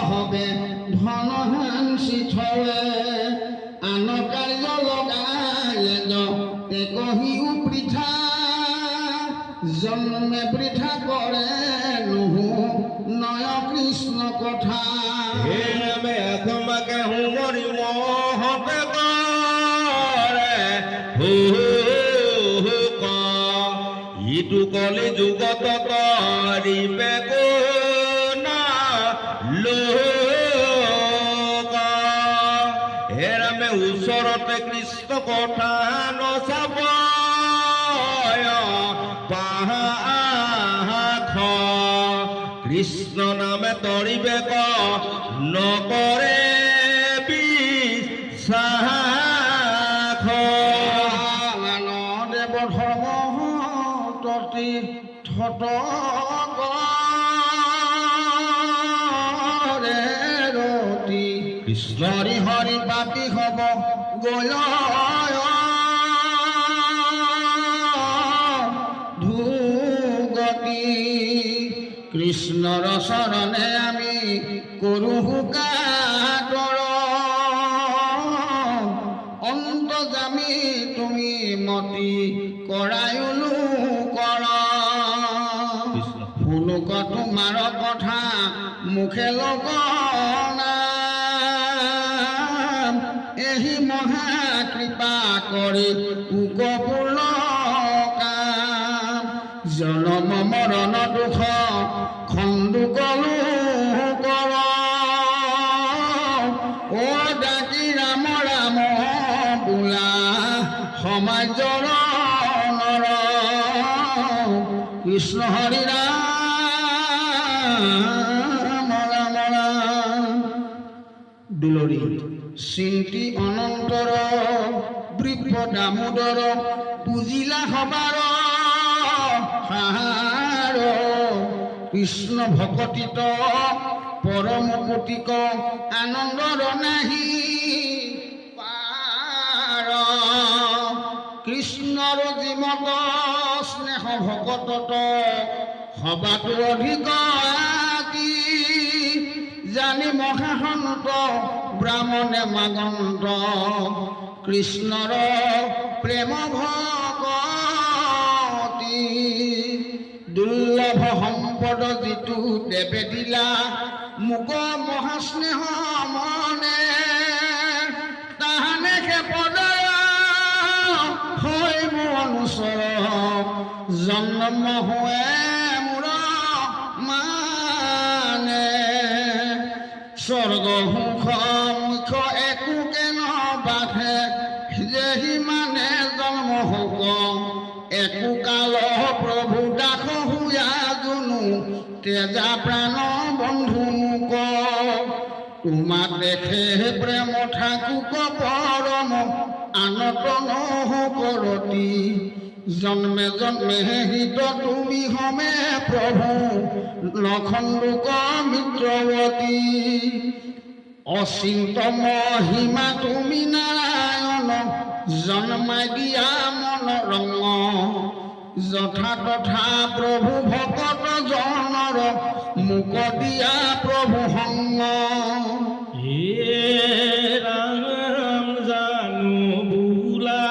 হবে ধন হাংসি থলে আন কার্য লগাইলে কহিও বৃথা জন্মে বৃথা করে নুহু নয় কৃষ্ণ কথা হে নামে তোমাকে হুমরিম হবে করে ইটু কলি যুগত করিবে না লোক হে নামে ওচৰতে কৃষ্ণ কথা নচাব কৃষ্ণ নামে তৰিবে নকৰে বিশ্বাস দেৱ ধৰ্ম ততি ৰতি কৃষ্ণ হৰি হৰি পাপী হব গয় ধুগতি কৃষ্ণৰ চৰণে আমি কৰো হুকাতৰ অন্তৰ্যামী তুমি মতি কৰায়ুলো কৰ শুনুক তোমাৰ কথা মুখে লগনা এহি মহা কৃপা কৰি উগপূৰ্ণ জনম মৰণ দুখ খণ্ডু কলো কৰ ও ডাকি ৰাম ৰাম বোলা সমাজৰ নৰ কৃষ্ণ হৰি ৰাম ৰাম ৰাম দুলৰী চিন্তি অনন্তৰ বৃক্ষ দামোদৰ পুজিলা সবাৰ কৃষ্ণ ভকতিত পৰম কোটিক আনন্দৰ নাহি পাৰ কৃষ্ণৰ যিমত স্নেহ ভকতত সবাতো অধিক আকি জানি মহাসন্ত ব্ৰাহ্মণে মাগন্ত কৃষ্ণৰ প্ৰেম ভকতি দুৰ্লভ সম্পদ যিটো দেৱে দিলা মোক মহাস্নেহ মনে তাহানে পদ হৈ মোৰ অনুচৰ জন্ম হোৱে মোৰ মানে স্বৰ্গ সুখ মুখ্য একোকে নবাধে যে সিমানে জন্ম হোক একো কাল প্ৰভু দাস হুয়া জুনু তেজা প্ৰাণ বন্ধু মোক তোমাক দেখে প্ৰেম ঠাকুক পৰম আনত নহকৰতি জন্মে জন্মে হিত তুমি হমে প্ৰভু নখণ্ডুক মিত্ৰৱতী অচিন্ত মহিমা তুমি নাৰায়ণ জন্মাই দিয়া মন ৰঙ যথা তথা প্ৰভু ভকত জনৰ মোক দিয়া প্ৰভু সংগ হে ৰাম জানো বোলা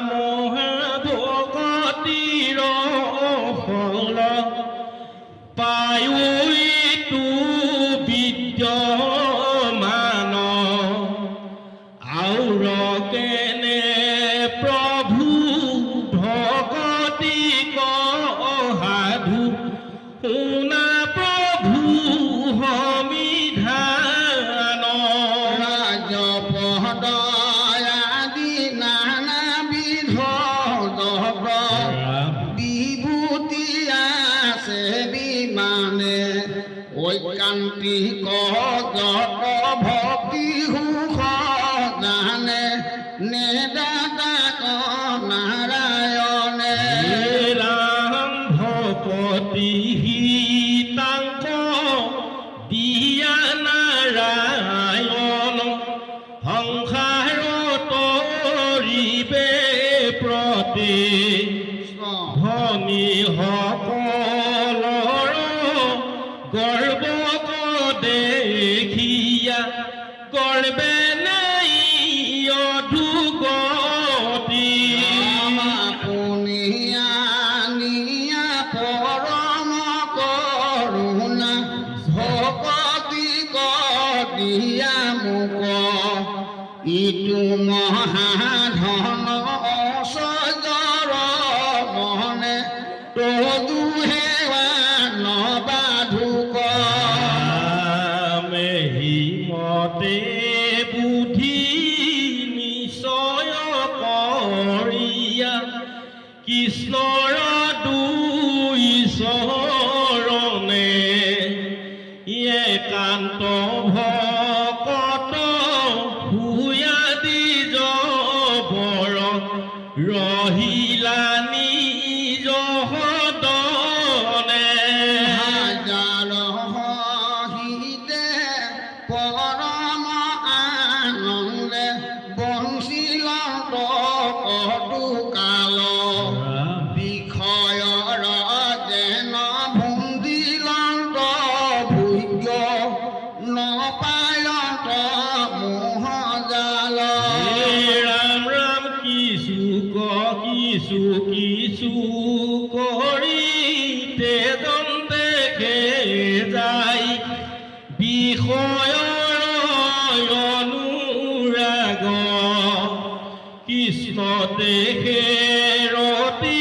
মহা ভকতিৰ ফল পায়ো তু বিদ্যমান আউৰ কেনে প্ৰভু ভকতি সাধু শুনা প্ৰভু সমিধান ৰাজপদ আদি নানাবিধ বিভূতি আছে বিমানে ঐকান্তিক যত ভক্তি সুখ জানে নে দাতাক নাৰায়ণে ৰাম ভকতি হিতাংক দিয়া নাৰায়ণ সংসাৰ তৰিবে প্ৰতি ধনী সকলৰ গৰ্ব দে দেখিয়া কৰবে নাই অধুগতি আপুনিয়া নিয়া পৰম কৰুণা ভকতি কদিয়া মুক ইটো মহাধন অসজৰ মনে তদু হেৱা নবাধুক মেহিমতে বুদ্ধি নিশ্চয় কৰিয়া কৃষ্ণৰ দুই চৰণে একান্ত ভকত হুয়াদি জবৰ ৰহিলা নিজ সদনে হাজাৰ হিতে পৰম আনন্দে বঞ্চিল কটু কাল বিষয়ৰ যেন ভুন্দিল ভোগ্য নপায়ত মোহ জাল ৰাম ৰাম কিছু কৰি তেজন দেখে যায় বিষয়ৰ অনুৰাগ কৃষ্ণ দেখে ৰতি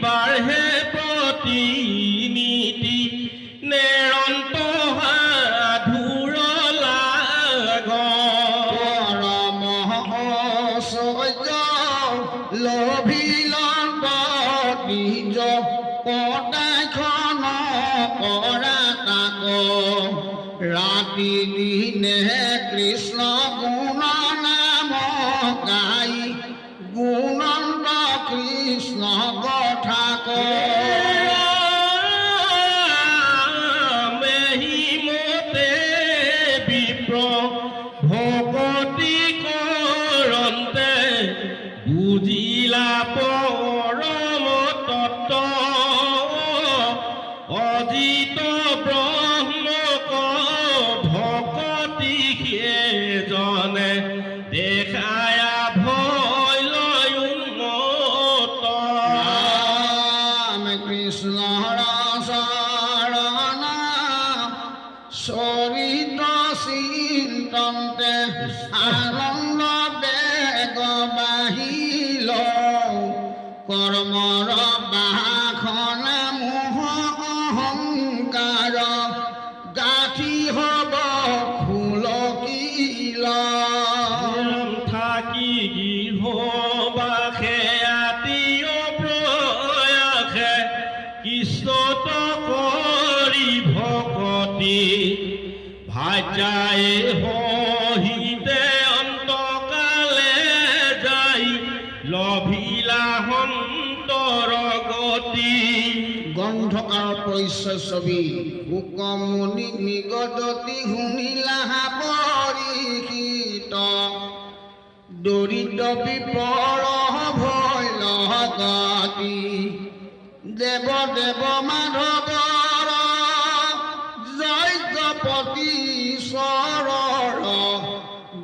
বাঢ়ে প্ৰতিনীতি নেৰন্ত সাধুৰ লাগ পৰম ঐশ্বৰ্য লভিল নিজ কটাইখন কৰা তাক ৰাতি দিনে কৃষ্ণ গুণ নাম গাই গুণন্ত কৃষ্ণ কথা মেহিমতে বিপ্ৰ ভকতি কৰন্তে বুজিলা পৰম তত্ত্ব অজিত ব্ৰহ্মক ভকতি জনে দেখায়া ভয় লয় উন্নত ৰাম কৃষ্ণৰ শৰণ চৰিত চিন্তন্তে আনন্দ বেগ বাহিল কৰ্মৰ বাসন মোহ অহংকাৰ গাঠি হব ফুলকিল থাকি গৃহবাসে আতিয় প্ৰয়াসে কৃষ্ণত কৰি ভকতি ভাজাই সহিতে অন্তকালে যাই লভিলা সন্তৰ গতি গ্ৰন্থকাৰ পৰিচয় ছবি হুকমুনি নিগদতি শুনিলা পৰিহিত দৰিদ্ৰ বিপৰ ভয় লগতি দেৱ দেৱ মাধৱৰ যজ্ঞপতি ঈশ্বৰৰ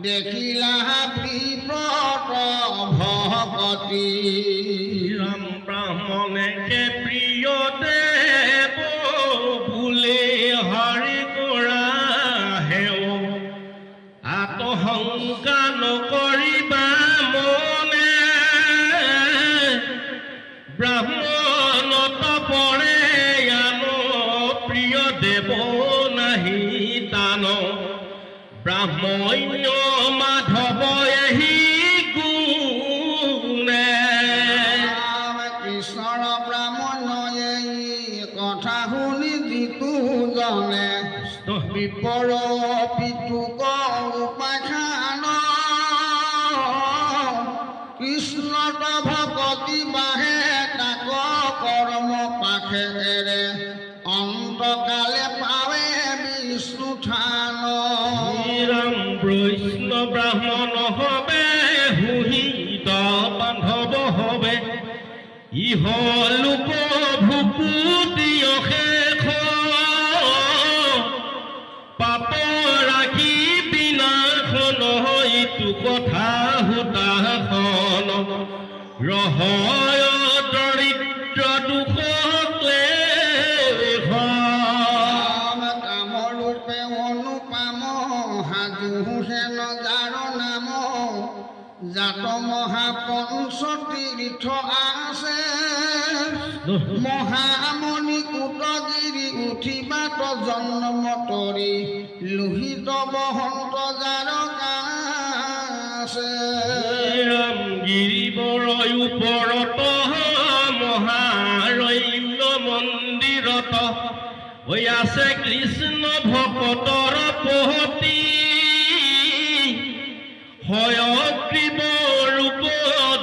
দেখিলা বিপ্ৰত ভকতি ৰাম ব্ৰাহ্মণে কে প্ৰিয় দেৱ ভুলে হৰি কৰা হেও আত্মশংকা নকৰিবা মনে ব্ৰাহ্মণত পৰে আনো প্ৰিয় দেৱ নাহি তান ব্ৰাহ্মণ্য মাধৱ এহি গুণে কৃষ্ণৰ ব্ৰাহ্মণয়ে কথা শুনি যিটো জনে বিপৰ পিতুক উপাখ্যান কৃষ্ণত ভকতি বাহে তাক কৰ্ম পাখেৰে অন্তকালে পাৱে বিষ্ণু থান ৰাম বৈষ্ণৱ ব্ৰাহ্মণ হবে হুহিত বান্ধৱ হবে ইহ লোক ভুকুতি অশেষ পাপৰা অনুপাম সাজু হেন যাৰ নাম জাত মহাপঞ্চতীৰ্থ আছে মহামণি কুটগিৰি উঠিবাত জন্ম তৰি লোহিত বসন্ত যাৰ আছে ৰাম গিৰিবৰয় ওপৰত মহাৰণ্য মন্দিৰত হৈ আছে কৃষ্ণ ভকতৰ পহতি হয়গ্ৰীৱ ৰূপ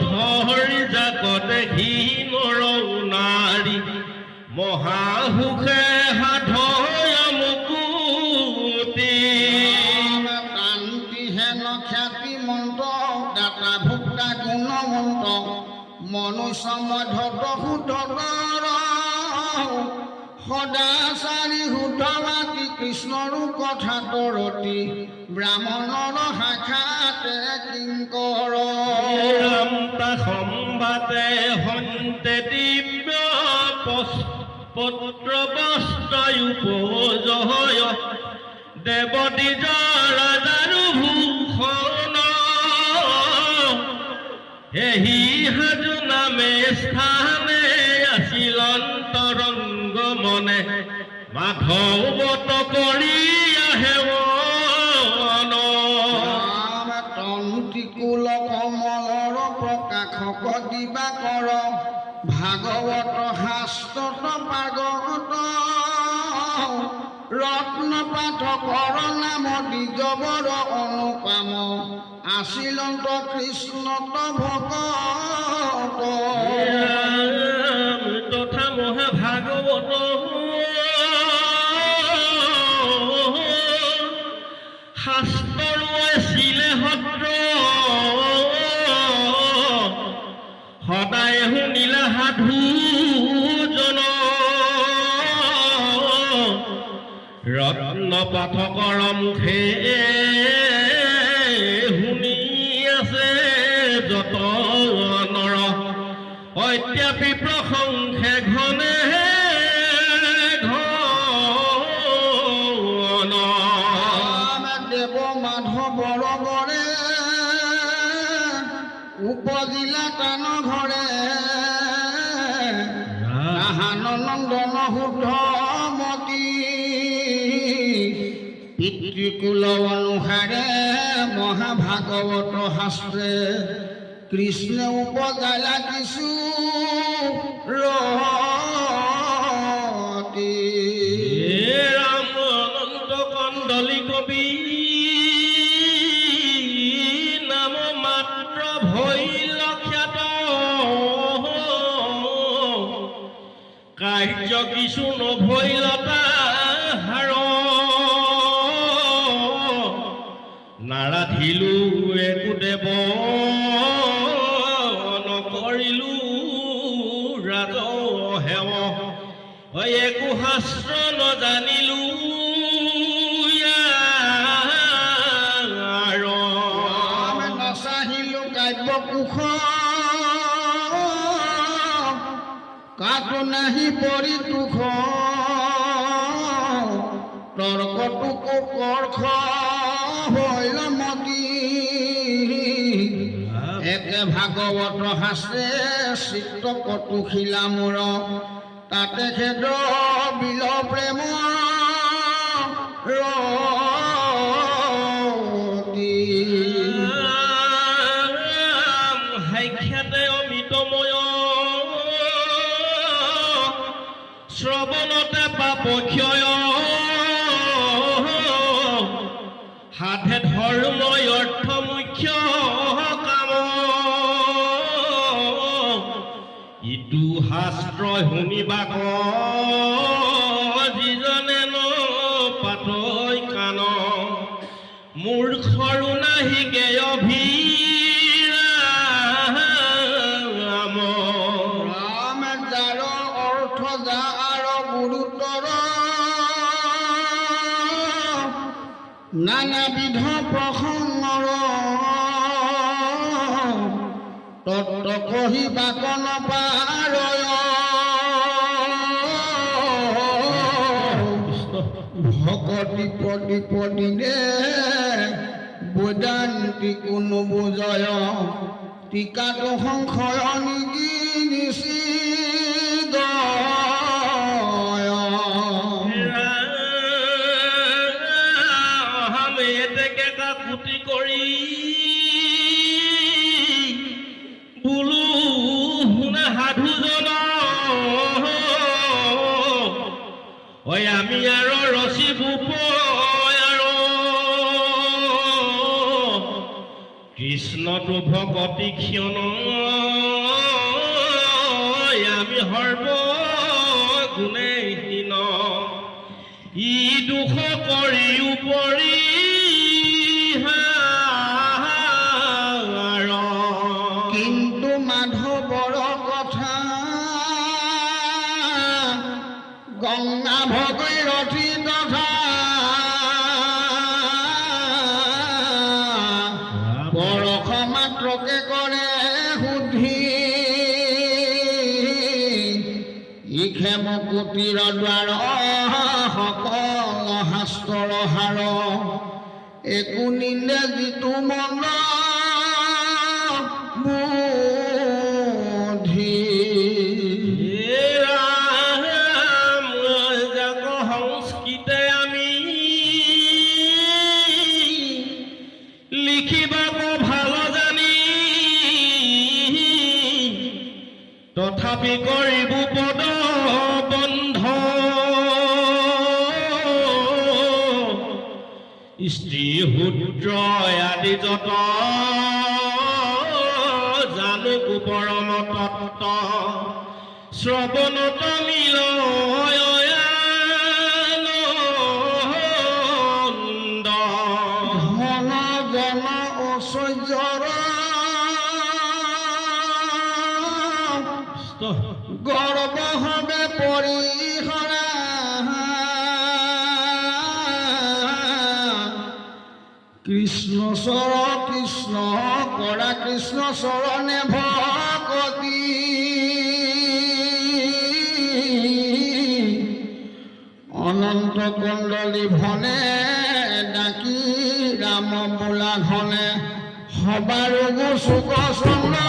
ধৰি জাকত দেখি নৰ নাৰী মহাসুখে সাধয় মুকুতি কান্তি হেন খ্যাতি মন্ত দাতা ভোক্তা গুণমন্ত মনুষ্য মধ্যত সুধৰ সদাচাৰী সুধবাতি কৃষ্ণৰো কথাত ৰতি ব্ৰাহ্মণৰ শাখাতে কিংকৰ ৰাম তা সম্বাদে সন্তে দিব্য পত্ৰ বস্ত্ৰয় উপজয় দেৱদ্বিজ ৰাজাৰো ভূষণ এহি সাজু নামে স্থানে আছিল অন্তৰংগ মনে মাধৱত কৰি আহে তন্তিকুল কমলৰ প্ৰকাশক দিবাকৰ ভাগৱত শাস্ত্ৰত পাৰ্গত ৰত্ন পাঠকৰ নাম দ্বিজবৰ অনুপাম আছিলন্ত কৃষ্ণত ভকত তথা মহাভাগৱত শাস্ত্ৰৰ আছিলে সত্ৰ সদায় শুনিলা সাধুজন ৰত্ন পাঠকৰ মুখে শুনি আছে যত নৰ অত্যাপি প্ৰশংসে ঘনে ঘন দেৱ মাধৱৰ বৰে উপজিলা টান ঘৰে নন্দন শুদ্ধমতী পিতৃকুল অনুসাৰে মহাভাগৱত শাস্ত্ৰে কৃষ্ণে উপজালা কিছু ৰতি ৰাম অনন্ত কন্দলি কবি নাম মাত্ৰ ভৈল খ্যাত কাৰ্য কিছু নভৈলতা হাৰ নাৰাধিলো একো দেৱ নকৰিলো ৰাজ হেৱ একো শাস্ত্ৰ নজানিলো নচাহিলো কাব্য কুশ কাটো নাহি পৰিতোষ তৰ্কটোকো কৰ্ষ হৈল মতি একে ভাগৱত শাস্ত্ৰে চিত্ত কটুখিলা মোৰ তাতে খেদ বিল প্ৰেম ৰতি সাক্ষাতে অমিতময় শ্ৰৱণতে পাপক্ষয় সাধে ধৰ্মই অৰ্থ মুখ্য কাম ইটো শাস্ত্ৰ শুনিবা ক যিজনে ন পাতৈ কাণ মূৰ্খৰো নাহি জ্ঞেয় ৰাম যাৰ অৰ্থ যাৰ গুৰুতৰ নানাবিধ প্ৰসংগৰ তত্ত্ব কহিবা কন পাৰয় ভকত দ্বিপদীনে বৈদান্তি কোনো বুজয় টিকাটো সংশয় নিগি নিষিদয় এতেকে কাকুতি কৰি বোলো শুনা সাধুজন ঐ আমি আৰু ৰচি বুপ আৰু কৃষ্ণটো ভকতি ক্ষণ আমি সৰ্ব গুণহীন ই দুখ কৰি উপৰি কিন্তু মাধৱৰ কথা গংগা ভগীৰথী তথা পৰশ মাত্ৰকে কৰে শুদ্ধি ইখেম কুটিৰ দ্বাৰ সকল শাস্ত্ৰৰ হাৰ একো নিন্দে যিটো মন বুদ্ধি সংস্কৃতে আমি লিখিবাব ভাল জানি তথাপি কৰিব পদ বন্ধ স্ত্ৰী শূদ্ৰ আদি যত জানো পৰম তত্ত্ব শ্ৰৱণত মিলয়ানন্দ ধন জন ঐশ্বৰ্যৰ গৰ্ব হবে পৰিহৰা কৃষ্ণ কৰা কৃষ্ণ চৰণে ভকতি অনন্ত কুণ্ডলী ভনে ডাকি ৰাম বোলা ঘনে সবাৰো চুক চন্দ্ৰ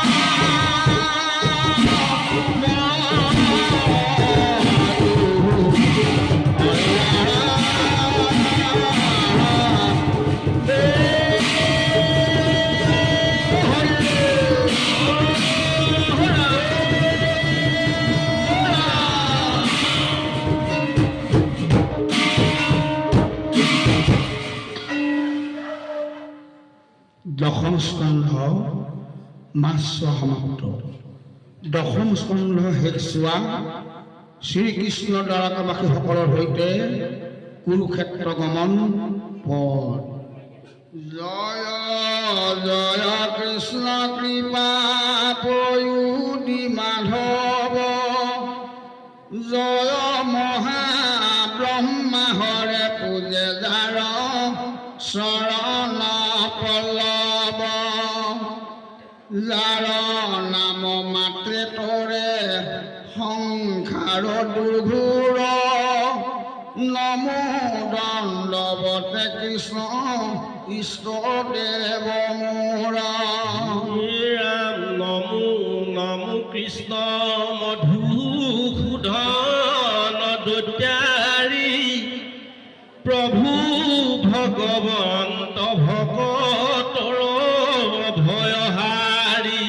দশম স্কন্ধ মাস্য সমাপ্ত দশম স্কন্ধ শেষছোৱা শ্ৰীকৃষ্ণ দ্বাৰকাবাসীসকলৰ সৈতে কুৰুক্ষেত্ৰ গমন পথ জয় জয় কৃষ্ণ কৃপা প্ৰয়োগী মাধৱ জয় মহাব্ৰহ্মা হৰে পূজে যাৰ শৰণ পল্লৱ যাৰ নাম মাত্ৰে তৰে সংসাৰ দুৰ্ঘোৰ নমো দণ্ডৱতে কৃষ্ণ ইষ্টদেৱ মোৰ ৰাম নমো নমো কৃষ্ণ মধুসূদন দৈত্যাৰী প্ৰভু ভগৱন্ত ভকতৰ ভয়হাৰী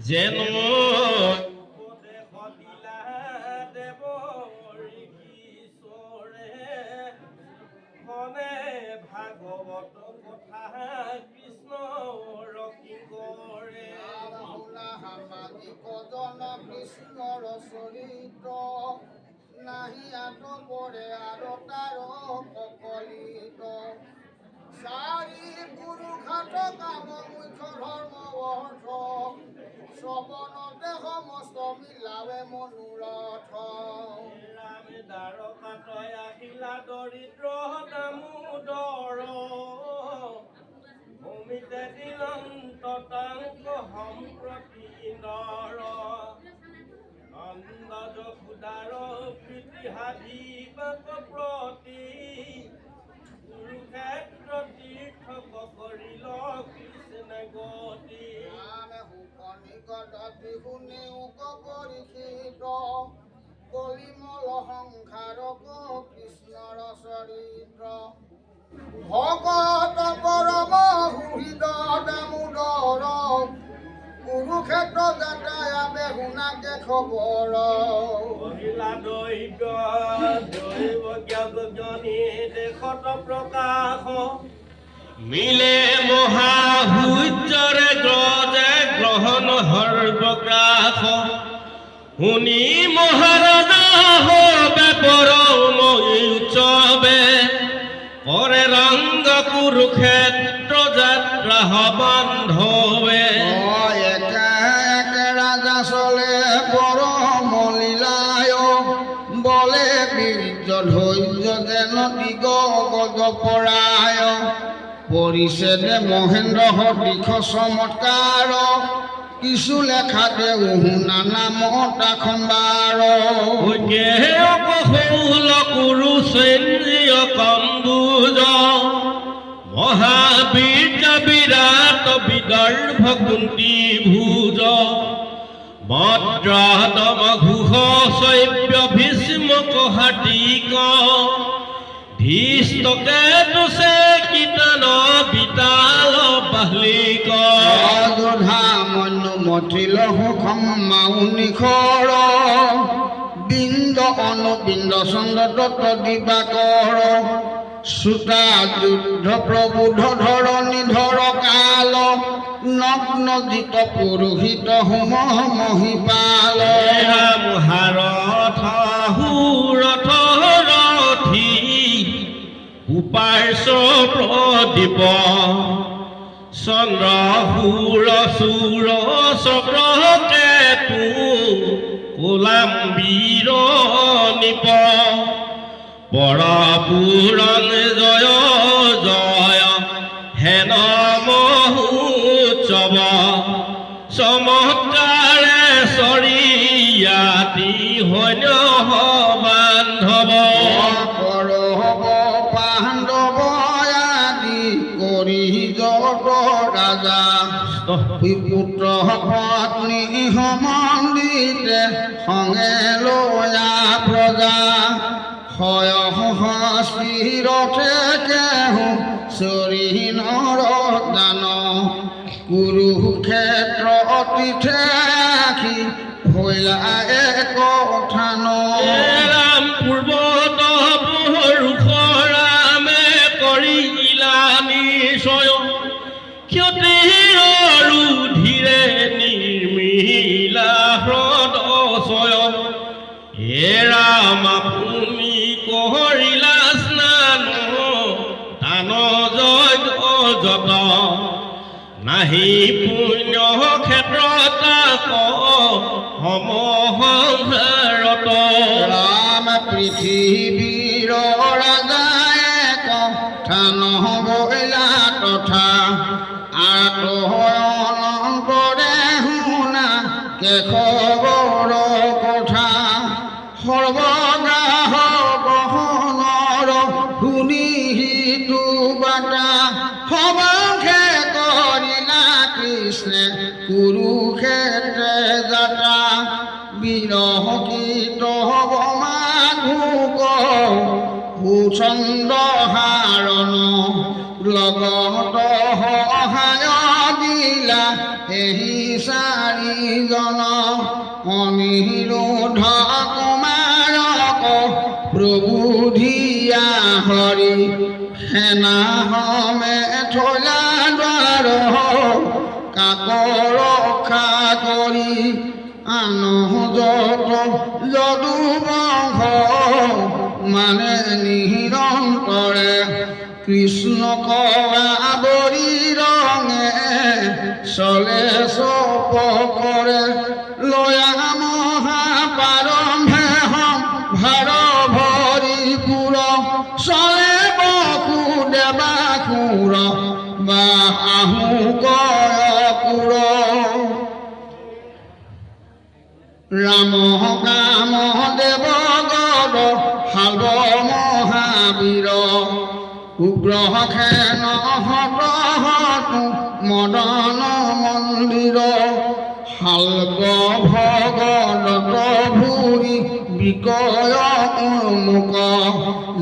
যেন ভাগৱত কথা কৃষ্ণ ৰকি কৰে সামাজিক জন কৃষ্ণৰ চৰিত্ৰ নাহি আত পৰে আৰু তাৰ অকলিত চাৰি পুৰুষাৰ্থ কাম মুখ্য ধৰ্ম অৰ্থ শ্ৰৱণতে সমস্ত মিলাৱে মনোৰথ ৰামে দ্বাৰকাতয় আহিলা দৰিদ্ৰ দামোদৰ ভূমিতে দিলন্ত তাংক সম্প্ৰতি নৰ নন্দ যশোদাৰ প্ৰীতি হাবি বাক প্ৰতি নেওক পৰীক্ষিত কলিমল সংসাৰক কৃষ্ণৰ চৰিত্ৰ ভকত পৰম সুহৃদ দামোদৰ কুৰুক্ষেত্ৰ যাত্ৰা বেহুনাকে খবৰ মহিলা দৈব্য দৈৱজ্ঞানী দেশত প্ৰকাশ মিলে মহাসূৰ্যৰে গ্ৰজে গ্ৰহণ সৰ্বগ্ৰাস শুনি মহাৰাজা হবে পৰম উৎসৱে কৰে ৰংগ কুৰুক্ষেত্ৰ যাত্ৰা বান্ধৱে একে ৰাজা চলে পৰম লীলায় বলে বীৰ্য ধৈৰ্য যেন দিগ গজ পৰায় পৰিছেদে মহেন্দ্ৰ সদৃশ চমৎকাৰ কিছু লেখা দেউ নানা মতা খম্বাৰ কৌল কুৰুচেন্দ্ৰীয় কম্বুজ মহাবীৰ্য বিৰাট বিদৰ্ভ কুন্তি ভুজ ভদ্ৰতম ঘোষ শৈব্য ভীষ্মক হাতীক ধৃষ্টকেতুছে কীৰ্তন বিতাল বাহ্লিক যোধা মন্য মথিল সুখম মাউনিখৰ বিন্দ অনুবিন্দ চন্দ্ৰ দত্ত দিবাকৰ শ্ৰুতা যুদ্ধ প্ৰবুধ ধৰণী ধৰ কাল নগ্ন জিত পুৰোহিত হোম মহিপাল মহাৰথ সুৰথ ৰথী উপাৰ্শ প্ৰদীপ চন্দ্ৰ সুৰ চূৰ চক্ৰ কেতু কোলাম বীৰ নিপ বৰ পুৰণ জয় জয় হেন মহোৎসৱ চমৎকাৰে চৰিয়াতি সৈন্য বান্ধৱ কৰহব পাণ্ডৱ আদি কৰি যত ৰাজা পুত্ৰ পত্নী সমন্দিতে সংগে লয়া প্ৰজা হয় হস্তিৰথে কেহু চৰি নৰ দান কুৰুক্ষেত্ৰ অতিথে আখি ভৈলা এক থান ৰাম পূৰ্বত পুৰুষ ৰামে কৰিলা নিশ্চয় ক্ষতিৰ ধীৰে নিৰ্মিলা হৃদয় হে ৰাম আপুনি কৰিলা স্নান দান যজ্ঞ যত নাহি পুণ্য ক্ষেত্ৰত সম সংসাৰত ৰাম পৃথিৱীৰ ৰাজায়ে কথা নহবইলা তথা অনন্তৰে শুনা কেশৱৰ কথা সৰ্বগ্ৰাহ গহনৰ শুনি সিটো বাটা সমক্ষে কৰিলা কৃষ্ণে কুৰুক্ষেত্ৰে যাত্ৰা বিৰহকৃত হব মাঘোক ভূচন্দ্ৰ হাৰণ লগত সহায় দিলা এই চাৰিজন অনিৰুদ্ধ কুমাৰক প্ৰভুধিয়া হৰি সেনা সমেত থলা দ্বাৰ কাক ৰক্ষা কৰি আন যত যদু বংশ মানে নিৰন্তৰে কৃষ্ণক আৱৰি ৰঙে চলে চপ কৰে লয়া মহাপাৰম্ভে ভাৰ ভৰিপুৰ চলে বসুদেৱাসুৰ বা আহু কুৰ ৰাম কাম দেৱ গদ হাল মহাবীৰ উগ্ৰহ খেন হতু মদন মন্দিৰ হালব ভগত ভুৰি বিকয় মুক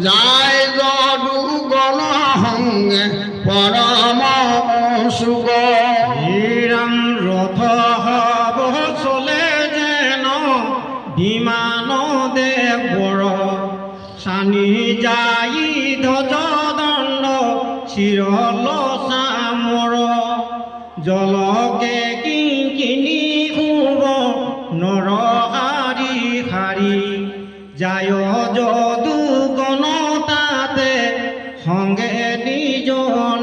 যায় যদু গণ সংগে পৰম সুগ শ্ৰীৰাম ৰথ হব চলে যেন বিমান দেৱৰ সানি যাই ধ্বজ দণ্ড চিৰল চামৰ জলকে কিংকিনি শুব নৰ শাৰী শাৰী যায় যদু গণ তাতে সংগে নিজ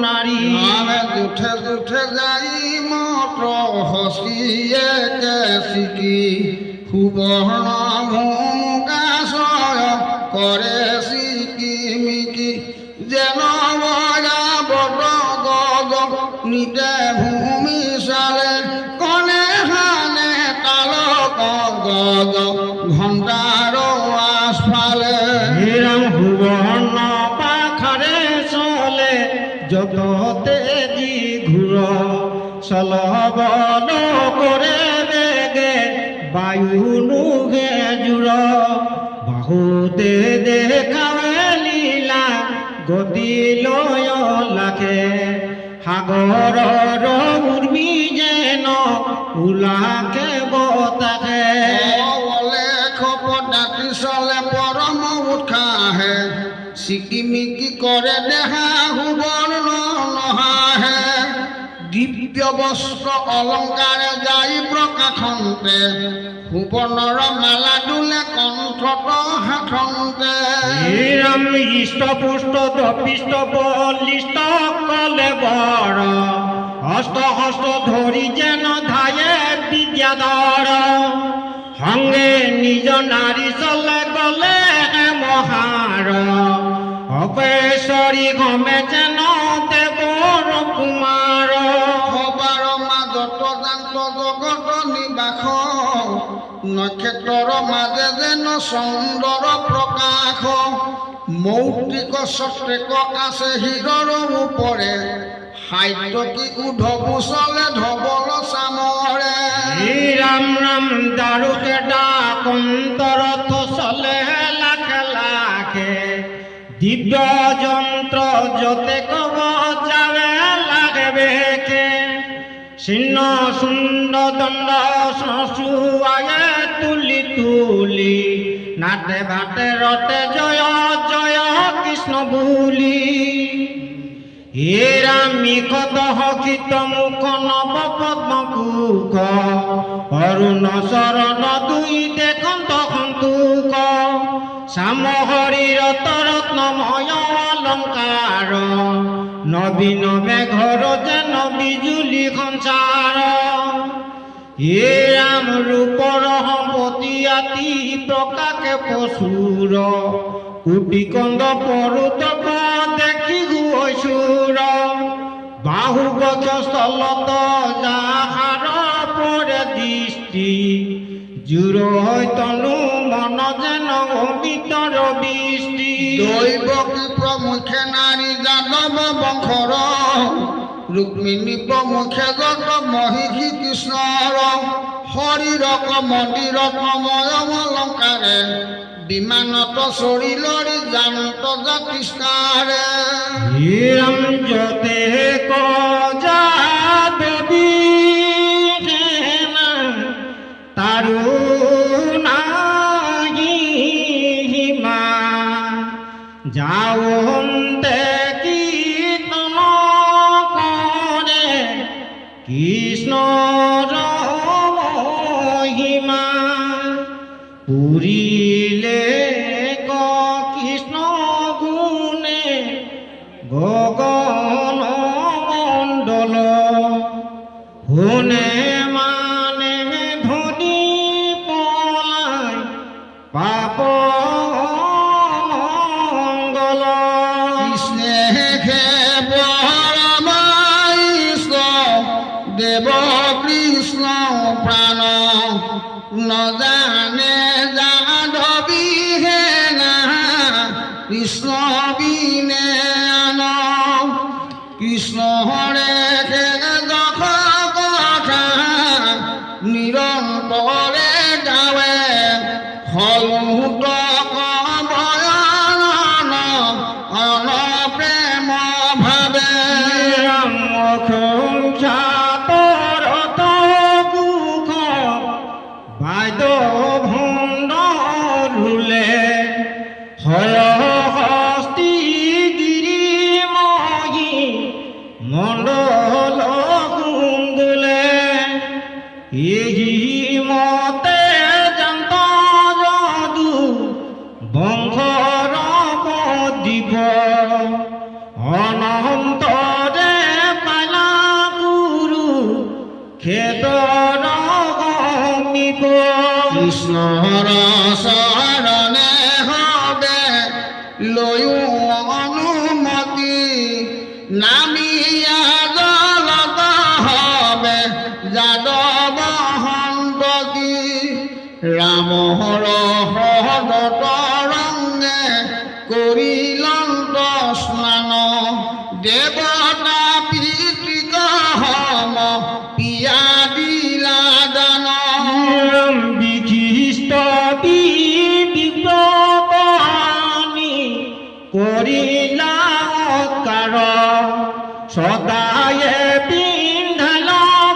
নাৰী নামে জুঠে জুঠে যাই মত্ৰ হসিয়ে কেচিকি সুবৰ্ণ ভূমুকাশয় কৰে চিকিমিকি যেন বজা বত গগ নিতে ভূমি চালে কণে হানে তালক গগ ঘণ্টাৰ আশফালে শ্ৰীৰাম সুবৰ্ণ পাখাৰে চলে যততে জি ঘূৰ চলবন কৰে বেগে বায়ু নুগে জুৰ বাহুতে দেখাৱে লীলা গতি লয় লাখে সাগৰৰ উৰ্মি যেন ওলাকে বতাহে বলে খপত ডাকি চলে পৰম উৎসাহে চিকিমিকি কৰে দেহা সুবৰ্ণ নহাহে দিব্য বস্ত্ৰ অলংকাৰে যাই প্ৰকাশন্তে সুবৰ্ণৰ মালা দুলে কণ্ঠত হাতন্তে শ্রীরাম ইষ্টপুষ্ট দপিষ্ট বলিষ্ঠ কলে বর হস্ত হস্ত ধরি যেন ধায়ে বিদ্যাধর সঙ্গে নিজ নারী চলে গলে মহার অপেশ্বরী গমে যেন দেৱৰ কুমাৰ সবাৰ মাজত জান্ত জগত নিবাস নক্ষত্ৰৰ মাজে যেন চন্দ্ৰৰ প্ৰকাশ মৌক্তিক ছত্ৰেক আছে হীৰৰ ওপৰে সাত্যকী উধবু চলে ধবল চামৰে শ্রীরাম রাম দারুকে ডাক অন্তরথ চলে লাখে লাখে দিব্য যন্ত্র যতে কব যাবে লাগবে কে ছিন্ন শূন্য দণ্ড শুয়ায়ে তুলি তুলি নাটে ভাটে রটে জয় জয় কৃষ্ণ বুলি হে রামি কত হকিত মুখ নব পদ্ম কুক অরুণ শরণ দুই দেখন্ত সন্তুক শ্যাম হরির তরত্নময় অলঙ্কার নবীন মেঘর যেন বিজুলি সঞ্চার হে রাম রূপর সম্পত্তি আতি প্রকাশে পশুর কুটিকন্দ পৰুতক দেখি গৈছুৰ বাহু গজ স্থলত যাহাৰ পৰে দৃষ্টি জুৰ হৈ তনু মন যেন অমিতৰ বৃষ্টি দৈৱকী প্ৰমুখে নাৰী যাদৱ বংশৰ ৰুক্মিণী প্ৰমুখে যত মহিষী কৃষ্ণৰ শৰীৰক মন্দিৰত ময় অলংকাৰে বিমানত চৰিলৰি জান্ত জাতিষ্কাৰে হিৰম যতে কজা দেৱী তাৰো নাহি হিমা যাওঁতে কীৰ্তন কৰে কৃষ্ণৰ মহিমা পুৰিলে কৃষ্ণ গুণে গগন মণ্ডল শুনে মানে ধনী পলাই পাপ মঙ্গল কৃষ্ণে পৰমাইষ্ট দেৱ কৃষ্ণ প্ৰাণ নজানে যাদৱী হে না কৃষ্ণ বিনে আন কৃষ্ণ হৰে দশ কথা সংখ্যাতৰত কুখ বাইদ ভণ্ড ৰুলে হয় হস্তি গিৰিময়ী মণ্ডল কুন্দুলে এই মতে জান্ত যদু বংশৰ দিব অনন্তৰে পালা গুৰু খেদৰ গমিব কৃষ্ণৰ চৰণে হবে লৈও অনুমতি নামিয়া জলত হবে যাদৱ সন্ততি ৰামৰ সদতৰঙ্গে কৰিলন্ত স্নান দেৱতা পিতৃক সম পিয়া দিলা দান বিশিষ্ট বিপ্লৱানী কৰিলা কাৰ সদায়ে পিন্ধাল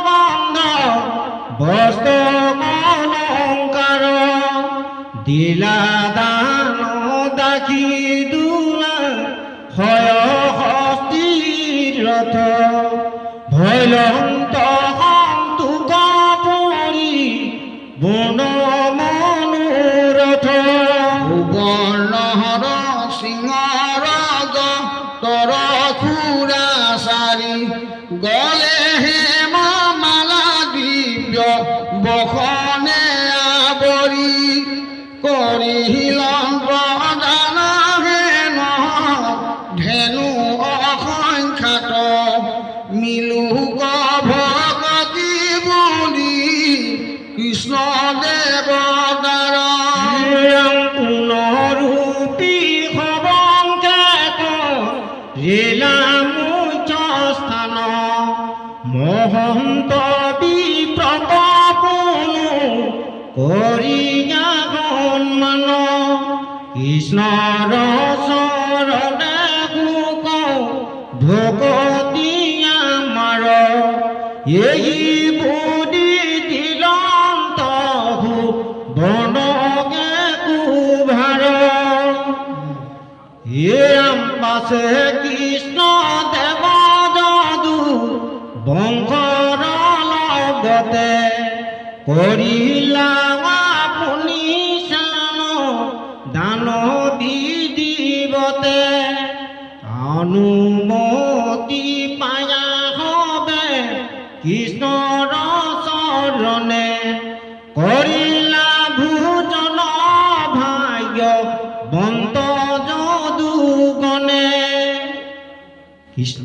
বন্ধ বস্ত্ৰ অলংকাৰ দিলা দান দাসী দোলা হয় হস্তিৰ ৰথ ভৈলন্ত সন্তোষ পৰি বন মনোৰথ সুবৰ্ণহৰ সিংহৰগ তৰ খুৰা চাৰি গলে হেম মালা দিব্য বসনে আৱৰি কৰিলন প্ৰদান হেন ধেনু অসংখ্যাত মিলোক ভগতি বুলি কৃষ্ণ দেৱতাৰ পুনৰূপী সবংকেত লীলা মুখ্য স্থান মহন্ত বিপ্ৰপনো কৰিয়া সন্মান কৃষ্ণৰ চৰণে সুখ ভকতি আমাৰ এই বুদ্ধি দিলন্ত বনকে কুভাৰ এম পাছে কৃষ্ণ দেৱ যদু বংশৰ লগতে কৰিলা আপুনি চান দান বিধিবতে অনুমতি পায়া হবে কৃষ্ণৰ চৰণে কৰিলা ভোজন ভাগ্য বন্ত যদুগণে কৃষ্ণ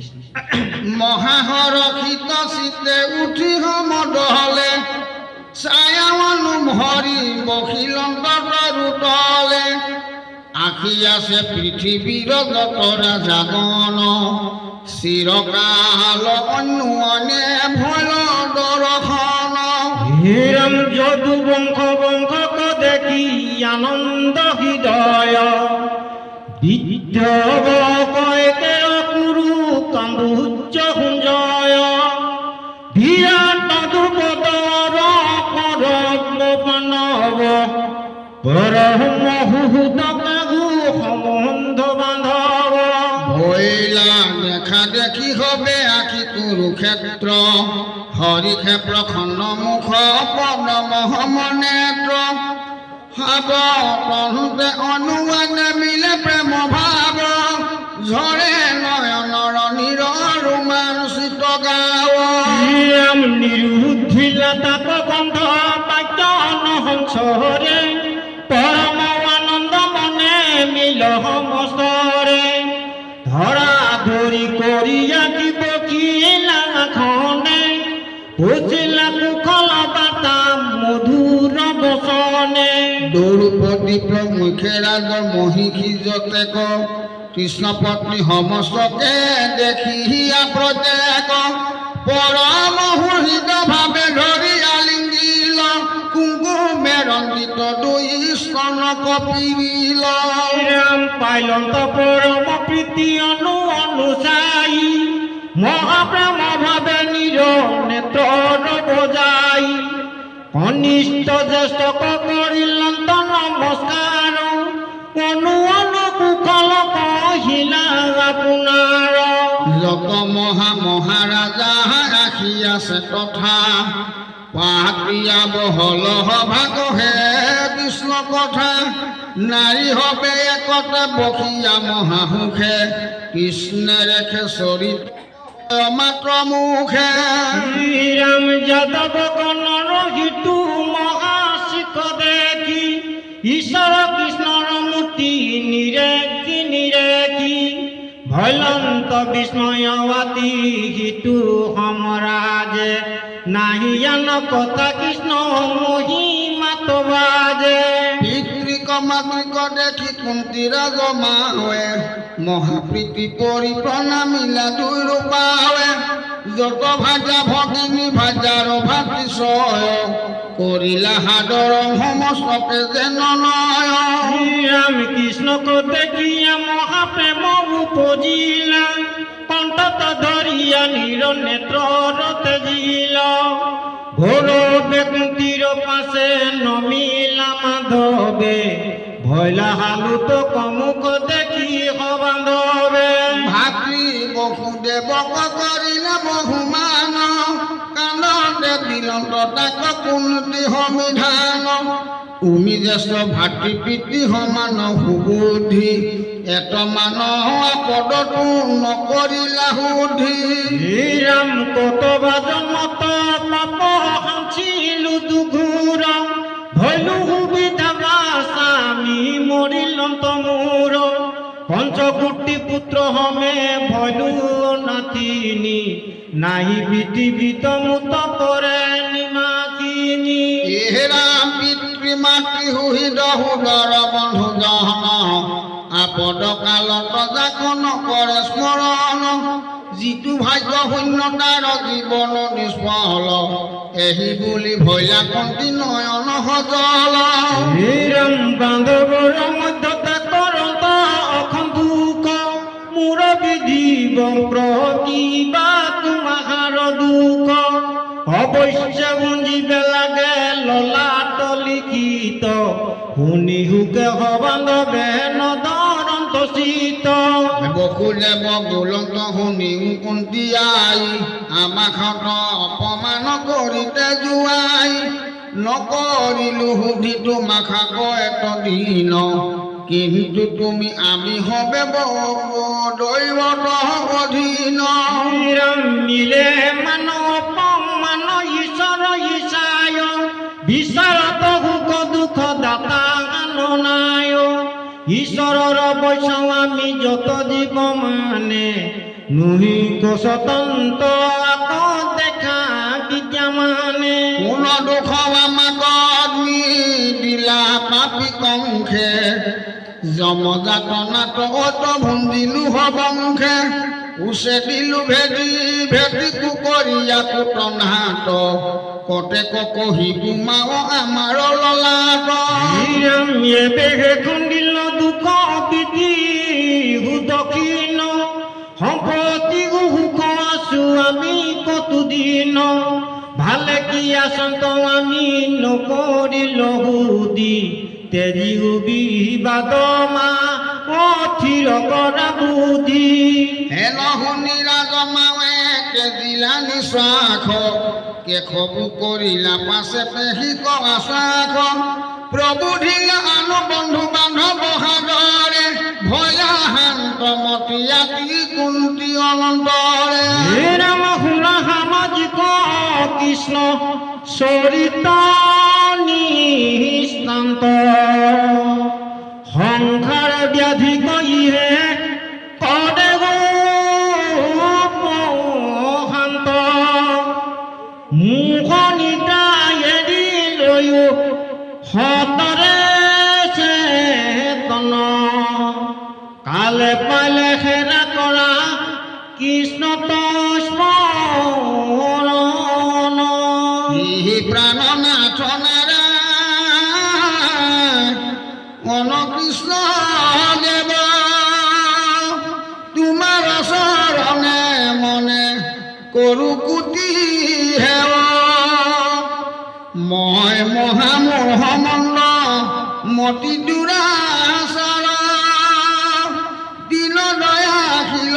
মহাহৰষিত চিতে উঠি সমদলে ছায়ামনু হৰি বখিলন্ত তৰুতলে আখি আছে পৃথিৱীৰ যত ৰাজাগণ চিৰকাল অন্যনে ভয় দৰ্শন হিৰম যদু বংশক দেখি আনন্দ হৃদয় বিদ্ধ কয়কে কুৰু কাম্বোজ সঞ্জয় বিৰাট মধুপদৰ পৰম মানৱ পৰমহূতকে সম্বন্ধ বান্ধৱ ভৈলা দেখা দেখি হবে আখি কুৰুক্ষেত্ৰ হৰিষে প্ৰসন্ন মুখ পদ্ম নেত্ৰ হাব তনুতে অনুৱানে মিলে প্ৰেম ভাৱ ঝৰে নয়নৰ নীৰ ৰোমাঞ্চিত গাৱ নিৰুদ্ধিলা তাপ গন্ধ বাক্য নহংসৰে পৰম আনন্দ মনে মিল সমস্তৰে ধৰা ধৰি কৰি আঁকিব কিলাখনে বুজিলা কুশল বাৰ্তা মধুৰ বচনে দ্ৰৌপদী প্ৰমুখে ৰাজ মহিষী যতেক কৃষ্ণ পত্নী সমস্তকে দেখিয়া প্ৰত্যেক পৰম হৃদ ভাৱে ধৰি আলিংগিল কুংকুমে ৰঞ্জিত দুই স্তন কপিল পাইলন্ত পৰম প্ৰীতি অনুচায়ী মহাপ্ৰেম ভাবে নিজ নেত্ৰ বজাই কনিষ্ঠ জ্যেষ্ঠ কৰিলেন তো নমস্কাৰ অনু অনুকুশল কহিলা আপোনাৰ যত মহাৰাজা ৰাখি আছে তথা পাতিয়া বহল ভাগ হে কৃষ্ণ কথা নাৰী হবে একতে বসিয়া মহাসুখে কৃষ্ণ ৰেখে চৰিত মাত্ৰ মুখে শ্ৰীৰাম যাদৱ গণৰ হিতু মহাশিখ দেখি ঈশ্বৰ কৃষ্ণৰ মূৰ্তি নিৰেখি ভয়লন্ত বিস্ময়ৱাতী হিতু সমৰাজে নাহি জান কথা কৃষ্ণ মহিমাত বাজে পিতৃক মাতৃক দেখি কুন্তি ৰাজমাৱে মহাপ্ৰীতি পৰি প্ৰণামিলা দুই ৰূপাৱে যত ভাজা ভগিনী ভাজাৰ ভাতৃ ছয় কৰিলা সাদৰ সমস্তকে যেন নয় শ্ৰীৰাম কৃষ্ণক দেখিয়া মহাপ্ৰেম উপজিলা কণ্ঠত ধৰিয়া নিৰ নেত্ৰতে জিলা ঘোৰ বেকুন্তিৰ পাছে নমিলা মাধৱে ভয়লা হালুত কমুক দেখি সবান্ধৱে ভাতৃ বসুদেৱক কৰিলে বহুমান কাণতে বিলন্ত তাক কুন্তি সমিধান তুমি জ্যেষ্ঠ ভাতৃ পিতৃ সমান সুবুদ্ধি এতমান পদটো নকৰিলা শুদ্ধি শ্ৰীৰাম কতবা জন্মত পাপ সাঞ্চিলো দুঘোৰ ভৈলো সুবিধা স্বামী মৰিলন্ত মোৰ পঞ্চকোটি পুত্ৰ হমে ভৈলো নাতিনি নাহি পৃথিৱীত মুত পৰে নিমাকিনি এৰাম পিতৃ মাতৃ সুহৃদ সুদৰ বন্ধু জহন আপদ কালত যাক নকৰে স্মৰণ যিটো ভাগ্য শূন্যতাৰ জীৱন নিষ্ফল এহি বুলি ভৈলা কন্তি নয়ন সজল শ্ৰীৰাম বান্ধৱৰ মধ্যতে কৰন্ত অসম দুখ মোৰ বিধিব প্ৰতিবা তোমাৰ দুখ অৱশ্যে বুঞ্জিব লাগে ললাট লিখিত শুনি সুকে সবান্ধৱে নদৰন্ত চিত বসুদেৱ গোলন্ত শুনি কুন্তি আই আমাক অপমান কৰিতে জোৱাই নকৰিলো সুধি তোমাক এত দিন কিন্তু তুমি আমি হবে দৈৱত অধীন শ্ৰীৰাম মিলে মানৱ অপমান ঈশ্বৰ ঈশায় বিচাৰত সুখ দুখ দাতা আননায় ঈশ্বৰৰ বৈষ্ণৱ আমি যত জীৱ মানে নুহিক স্বতন্ত্ৰ আকৌ দেখা বিদ্যা মানে কোন দুখ আমাক দিলা পাপী কংখে যমযাতনাত অত ভুঞ্জিলো হবংখে উচে দিলো ভেদি ভেদি কুকৰিয়া কুটনাট কটেক কহি গুমাও আমাৰ ললাট শ্ৰীৰাম এবেগে খুন্দিল দুখ বিধি সুদক্ষিণ সম্প্ৰতি সুখ আছো আমি কতো দিন ভালে কি আচন্ত আমি নকৰিলো সুধি তেজি বিবাদ মা অথিৰ কৰা বুদ্ধি হেন শুনি ৰাজমাৱে তেজিলা নিশ্বাস কেশবু কৰিলা পাছে পেশিক আশ্বাস প্ৰবুধিলা আনো বন্ধু বান্ধৱ সাদৰে ভয়া শান্ত মতিয়াতি কুন্তি অনন্তৰে শ্ৰীৰাম শুনা সামাজিক কৃষ্ণ চৰিত নিষ্টান্ত সংসাৰ ব্যাধি কইহে কৰে শান্ত মুখ নিদ্ৰা এৰি লৈও সতৰে চেতন কালে পালে হেৰা কৰা কৃষ্ণ স্মৰণ ই প্ৰাণনাথ নাৰায়ণ মন কৃষ্ণ দেৱ তোমাৰ চৰণে মনে কৰো কুটি হেৱ মই মহামোহ মন্দ মতি দুৰাচাৰ দিন দয়াশীল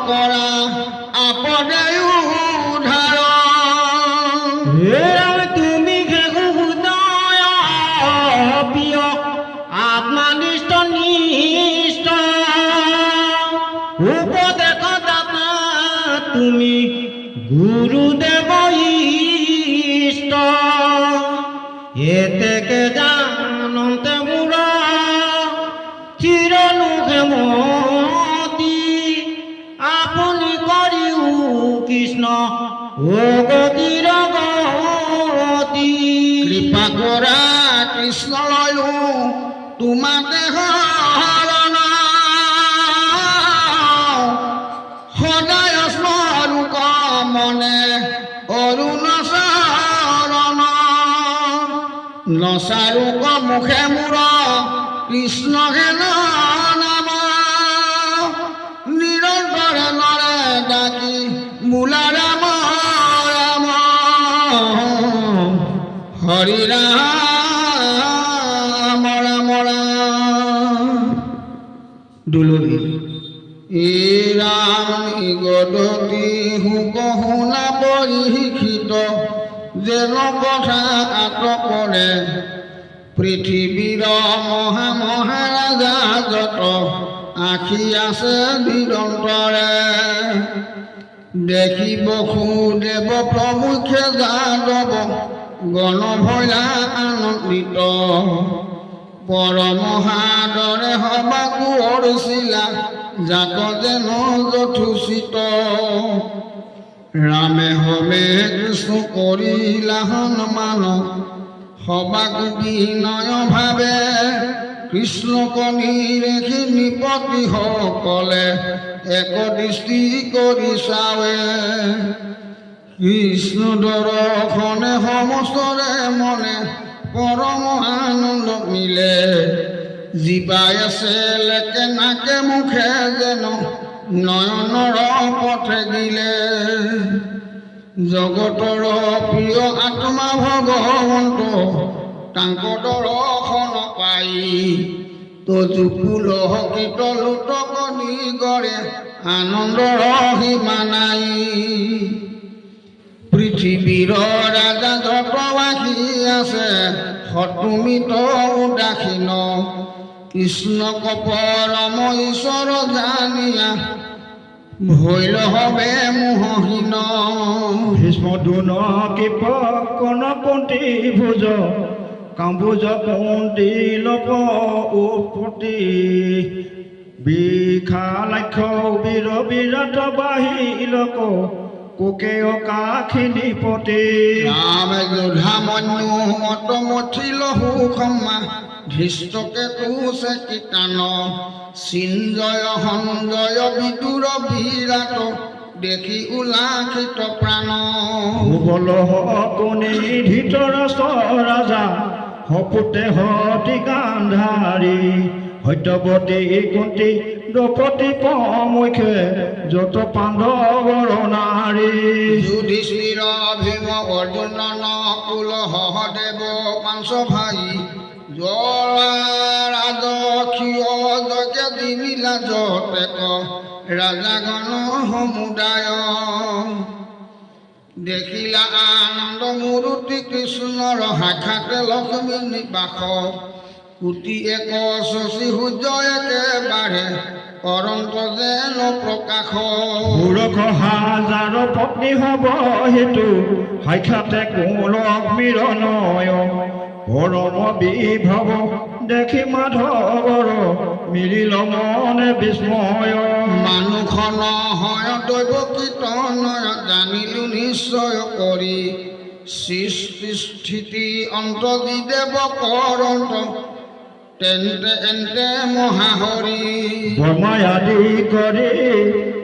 কৰা আপদে উদ্ধাৰ তুমি হৃদয় প্ৰিয় আত্মনিষ্ঠ নিষ্ঠ উপদেশদাতা তুমি গুৰুদেৱ ইষ্ট এতেকে জানন্তে মূৰ চিৰলোকে মতি আপুনি কৰিও কৃষ্ণ গতিৰ গতি কৃপা কৰা কৃষ্ণ লয়ো তোমাতে শৰণ সদায় স্মৰূপ মনে অৰুণ চৰণ নচাৰুক মুখে মূৰ কৃষ্ণ হেন নাম নিৰন্তৰে নৰে ডাকি বোলা ৰাম ৰাম হৰি ৰাম ৰাম ৰাম দুলৰি এই ৰাম নিগদতি হুক শুনা পৰিশিক্ষিত যেন কথা আতপৰে পৃথিৱীৰ মহা মহাৰাজা যত আখি আছে দিগন্তৰে দেখিব সুদেৱ প্ৰমুখে যাদৱ গণ ভয়া আনন্দিত পৰমহাদৰে সভা কৰিছিলা জাত যেন যথোচিত ৰামে হমে কৃষ্ণ কৰিলা হনুমান সবাক বিনয় ভাৱে কৃষ্ণক নিৰেখি নিপতি সকলে এক দৃষ্টি কৰি চাৱে কৃষ্ণ দৰ্শনে সমস্তৰে মনে পৰম আনন্দ মিলে জীৱাই আছে লেকে নাকে মুখে যেন নয়নৰ পথে গিলে জগতৰ প্ৰিয় আত্মা ভগৱন্ত তাংক দৰ্শন পাই তজুকুল কীৰ্তলোটক নিগৰে আনন্দৰ সীমা নাই পৃথিৱীৰ ৰাজা যতবাসী আছে সতুমিত উদাসীন কৃষ্ণক পৰম ঈশ্বৰ জানিয়া ভৈল হবে মোহহীন ভীষ্ম দুন কৃপ কণপতি ভোজ কাম্বোজ পন্তি লোক উপতি বিশালাক্ষ বীৰ বিৰাট বাহী লোক কোকে কাখিনি পতি ৰাম যোধা মন্যু মত মথিল সুষমা ধৃষ্টকে তুছে কীৰ্তন চিঞ্জয় সঞ্জয় বিদুৰ বিৰাট দেখি উলাসিত প্ৰাণ ভূগোল কণী ধৃতৰাষ্ট্ৰ ৰাজা সপুতে সতী গান্ধাৰী সত্যৱতী কুন্তী দ্ৰৌপদী প্ৰমুখে যত পাণ্ডৱৰ নাৰী যুধিষ্ঠিৰ ভীম অৰ্জুন নকুল সহদেৱ পাঞ্চ ভাই ৰাজক্ষীয় যজ্ঞ দিমিলা যতেক ৰাজাগণ সমুদায় দেখিলা আনন্দ মূৰ্তি কৃষ্ণৰ সাক্ষাতে লক্ষ্মী নিবাস কোটি এক শশী সূৰ্য একেবাৰে অনন্ত যেন প্ৰকাশ মূৰখ হাজাৰ পত্নী হব হেতু সাক্ষাতে লক্ষ্মীৰ নয় পৰম বিভৱ দেখি মাধৱৰ মিলিল মনে বিস্ময় মানুহ নহয় দৈৱ কীৰ্তনয় জানিলো নিশ্চয় কৰি সৃষ্টি স্থিতি অন্ত দি দেৱ কৰন্ত তেন্তে এন্তে মহাহৰি ব্ৰহ্মাই আদি কৰি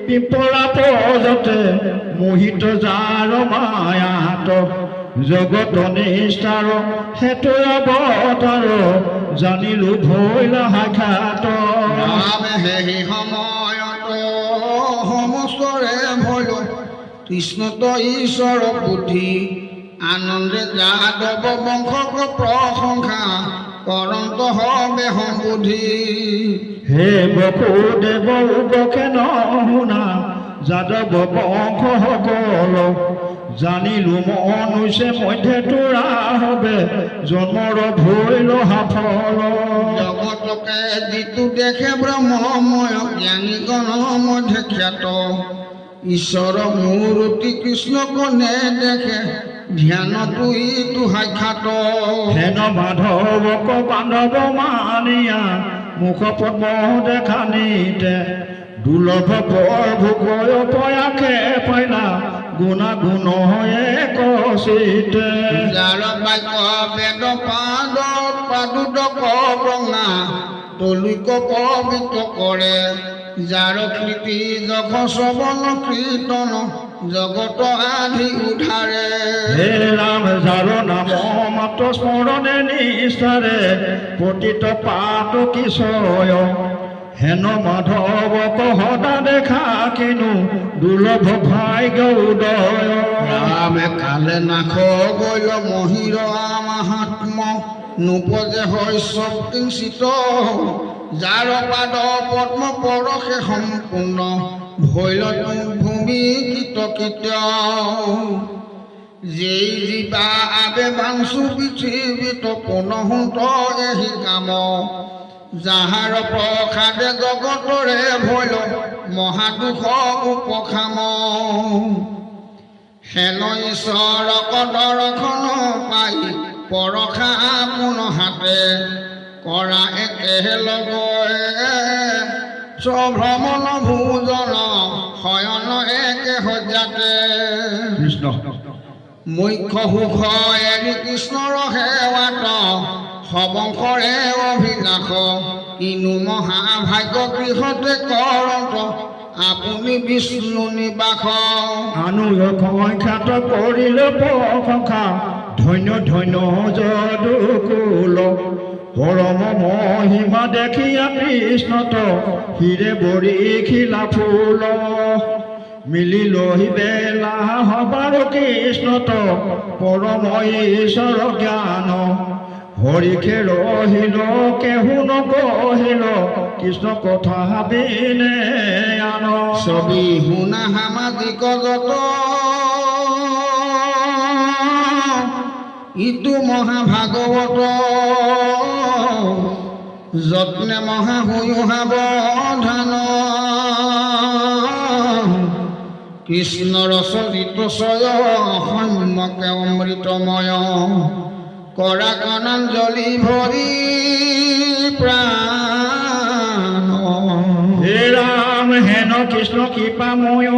পিপলা পজতে মোহিত যাৰ মায়াত জগত নিষ্ঠাৰ হেতু অৱতাৰ জানিলো ভৈল সাক্ষাৎ ৰামে সেই সময়ত সমস্তৰে ভয় কৃষ্ণত ঈশ্বৰ বুদ্ধি আনন্দে যাদৱ বংশক প্ৰশংসা কৰন্ত হবে সম্বুধি হে বসুদেৱ উগখেন শুনা যাদৱ বংশসকল জানিলো মনুষ্যে মধ্যে তোৰা হবে জন্মৰ ভৈল সাফল জগতকে যিটো দেখে ব্ৰহ্মময় জ্ঞানীগণ মধ্যে খ্যাত ঈশ্বৰ মূৰ্তি কৃষ্ণক নেদেখে ধ্যানতো ইটো সাক্ষাৎ হেন মাধৱক বান্ধৱ মানিয়া মুখ পদ্ম দেখা নিতে দুৰ্লভ ভোগয় পয়াকে পাইলা গুণাগুণ এক চিতে যাৰ বাক্য বেদ পাদত পাদুদক ব্ৰঙা তলিক পবিত্ৰ কৰে যাৰ কীৰ্তি যশ শ্ৰৱণ কীৰ্তন জগত আধি উধাৰে হে ৰাম যাৰ নাম মাত্ৰ স্মৰণে নিষ্ঠাৰে পতিত পাত কিশয় হেন মাধৱক সদা দেখা কিনো দুৰ্লভ ভাগ্য উদয় ৰামে কালে নাখ গৈ মহিৰ মাহাত্ম নুপজে হয় চব কিঞ্চিত যাৰ পাদ পদ্ম পৰশে সম্পূৰ্ণ ভৈল ভূমি কৃতকৃত যেই জীৱা আবে বাঞ্চু পৃথিৱীত পুনঃ এহি কাম যাহাৰ প্ৰসাদে জগতৰে ভৈল মহাদুখ উপখাম হেন ঈশ্বৰক দৰ্শন পাই পৰশা পোন হাতে কৰা একেলগে স্বভ্ৰমণ ভোজন শয়ন একে সজ্জাতে কৃষ্ণ মুখ্য সুখ এৰি কৃষ্ণৰ সেৱাত সবংশৰে অভিলাষ কিনো মহাভাগ্য গৃহতে কৰন্ত আপুনি বিষ্ণু নিবাস খ্যাত কৰিল প্ৰশংসা ধন্য ধন্য যদুকুল পৰম মহিমা দেখিয়া কৃষ্ণত হিৰে বৰিখিলা ফুল মিলিল বেলা হবাৰ কৃষ্ণত পৰম ঈশ্বৰ জ্ঞান হৰিখে ৰহিল কেহু নকহিল কৃষ্ণ কথা বিনে আন ছবি শুনা সামাজিক যত ইটো মহাভাগৱত যত্নে মহা সাৱধান কৃষ্ণৰ চৰিত চয় সম্যকে অমৃতময় কৰা কণাঞ্জলি ভৰি প্ৰাণ হে ৰাম হেন কৃষ্ণ কৃপাময়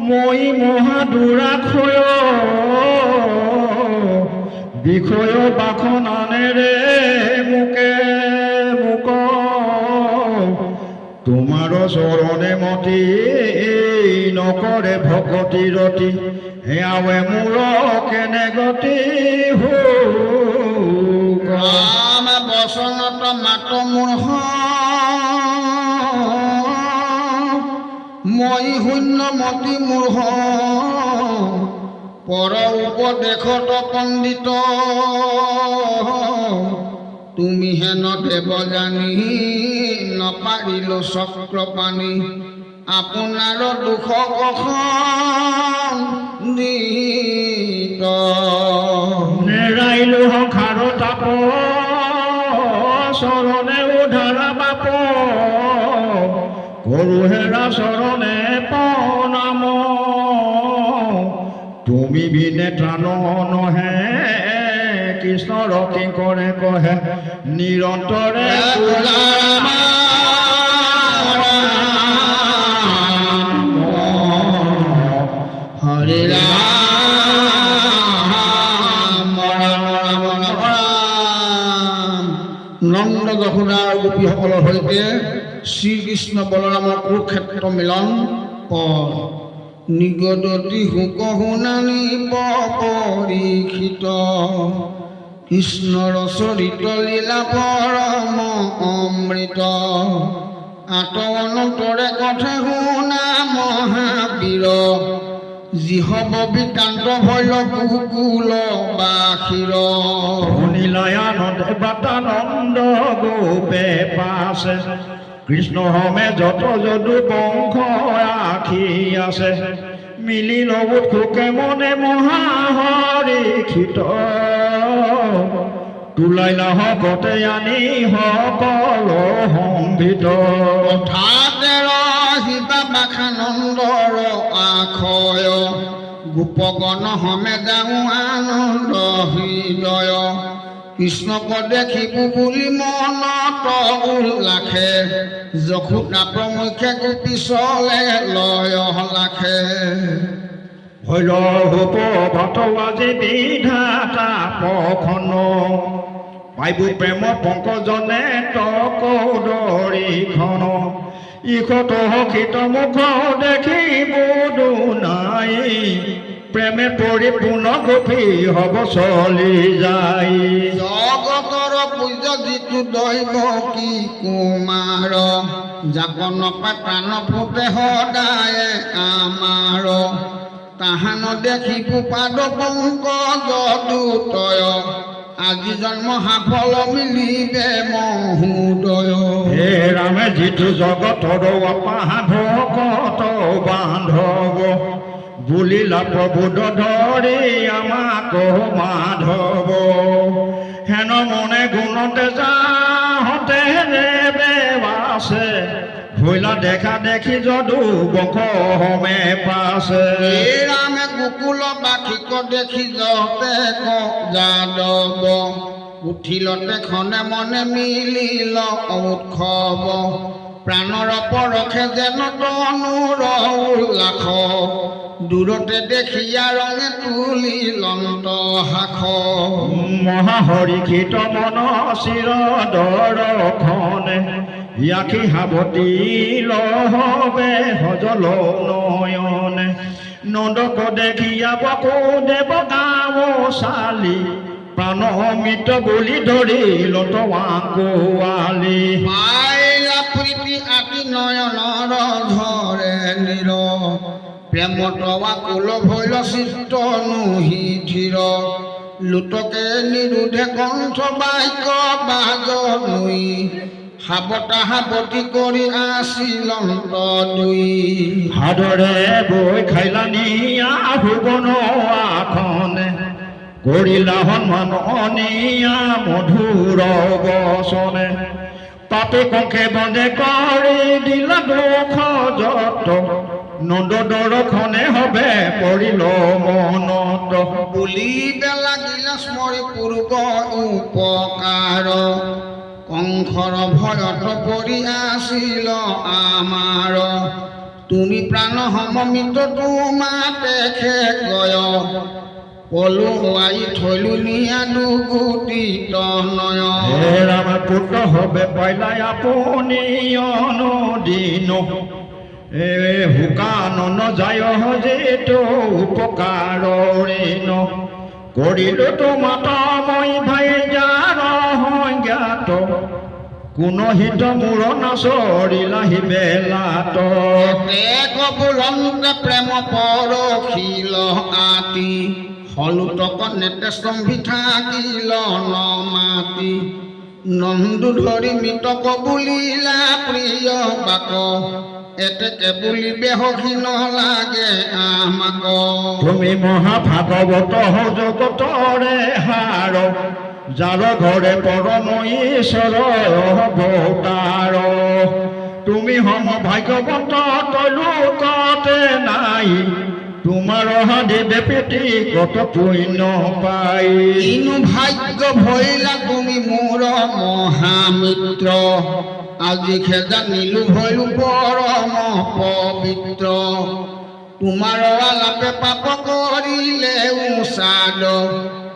মই মহাদুৰাক্ষয় বিষয় বাখনানেৰে মোকে মোক তোমাৰ চৰণে মতি নকৰে ভকতি ৰতি হেয়াৱে মোৰ কেনে গতি ৰাম বচনত মাত মূৰ্খ মই শূন্যমতি মূৰ্খ পৰ উপদেশত পণ্ডিত তুমি হেন দেৱ জানি নপাৰিলো চক্ৰ পানী আপোনাৰ দুখ কখন নেৰাইলো সংসাৰ তাপ চৰণে উধাৰা বাপ কৰো হেৰা চৰণে প্ৰণাম তুমি বিনে ত্ৰাণ নহে কৃষ্ণৰ কি কৰে কহে নিৰন্তৰে হৰে ৰাম নন্দ যশোদাৰ গোপীসকলৰ সৈতে শ্ৰীকৃষ্ণ বলৰামৰ কুৰুক্ষেত্ৰ মিলন পৰ নিগদতি হুক শুনানি পৰীক্ষিত কৃষ্ণৰ চৰিত লীলা পৰম অমৃত আত অনন্তৰে কথা শুনা মহা শিৰ যি হব বিকান্ত ভৈল কুকুল বাসিৰ নীলায়ানন্দে বাতানন্দ গোপে পাছে কৃষ্ণ হমে যত যদু বংশ আখি আছে মিলিল উৎসুকে মনে মহাহৰিষিত তুলাইলা হকতে আনি সকল সম্ভিত অথাতেৰ শিৱা বাখানন্দৰ আখয় গোপগণ হমে যাওঁ আনন্দ হৃদয় কৃষ্ণক দেখিব বুলি মনত উল্লাসে যশোদা প্ৰমুখে গোপীচলে লয় লাখে ভৈল ৰূপ ভট আজি বিধাতা পখন পাইব প্ৰেম পংকজনে তকৌদৰিখন ইখত হকিত মুখ দেখিব দুনাই প্ৰেমে পৰিপূৰ্ণ গোপী হব চলি যায় জগতৰ পূজ্য যিটো দৈৱ কি কুমাৰ যাক নপায় প্ৰাণ ফুটে সদায়ে আমাৰ তাহান দেখিব পাদ পংকজ দুতয় আজি জন্ম সাফল মিলিবে মহোদয় হে ৰামে যিটো জগতৰ অপাধকত বান্ধৱ বুলিলা প্ৰভুদ ধৰি আমাক মাধৱ হেন মনে গুণতে যাহতে বেবাছে ভৈলা দেখা দেখি যদু বংশ হমে পাছে এই ৰামে গোকুল বাসিক দেখি যতে যাদৱ উঠিলতে খনে মনে মিলিল উৎসৱ প্ৰাণৰ পৰখে যেন তনুৰ উল্লাস দূৰতে দেখিয়া ৰঙে তুলি লন্ত শাখ মহাহৰিষিত মন চিৰ দৰখনে ইয়াখি সাৱতী লহবে সজল নয়নে নন্দক দেখিয়া বসুদেৱ গাঁও চালি প্ৰাণ অমিত বুলি ধৰি লত আঁকুৱালি পাইলা প্ৰীতি আতি নয়নৰ ঝৰে নিৰ প্ৰেমত আকুল ভৈল চিত্ত নুহি ধীৰ লুটকে নিৰুধে কণ্ঠ বাক্য বাজ নুই সাৱতা সাৱতী কৰি আছিলন্ত দুই হাদৰে বৈ খাইলানি ভুৱন আখনে কৰিলা সন্মান অনিয়া মধুৰ বচনে পাপে কংখে বন্দে কৰি দিলা দুখ যত নন্দ দৰখনে হবে পৰিল মনত বুলিবে লাগিলে স্মৰি পূৰ্ব উপকাৰ কংসৰ ভয়ত পৰি আছিল আমাৰ তুমি প্ৰাণ সমমিত তোমাতে গয় পলু আই থৈলো নিয়া দুগুটি তনয় হে ৰাম পুত্ৰ হবে পাইলাই আপুনি অনুদিন এ শুকান নযায় যেতো উপকাৰৰেণ কৰিলো তোমাত মই ভাই যাৰ জ্ঞাত কোন হিত মূৰ নাচৰিলাহি বেলাত কবুলন্তে প্ৰেম পৰখিল আতি হলুতক নেতে স্তম্ভি থাকিল নমাতি নন্দু ধৰি মৃতক বুলিলা প্ৰিয় বাক এতেকে বুলিবে হখি নলাগে আমাক তুমি মহাভাগৱত জগতৰে হাৰ যাৰ ঘৰে পৰম ঈশ্বৰ অৱতাৰ তুমি সম ভাগ্যৱন্ত তলোকতে নাই তোমাৰ দেৱে পেটি কত পুণ্য পাই কিনো ভাগ্য ভৈলা তুমি মোৰ মহামিত্ৰ আজি জানিলো ভৈলো পৰম পবিত্ৰ তোমাৰ আলাপে পাপ কৰিলে উচাদ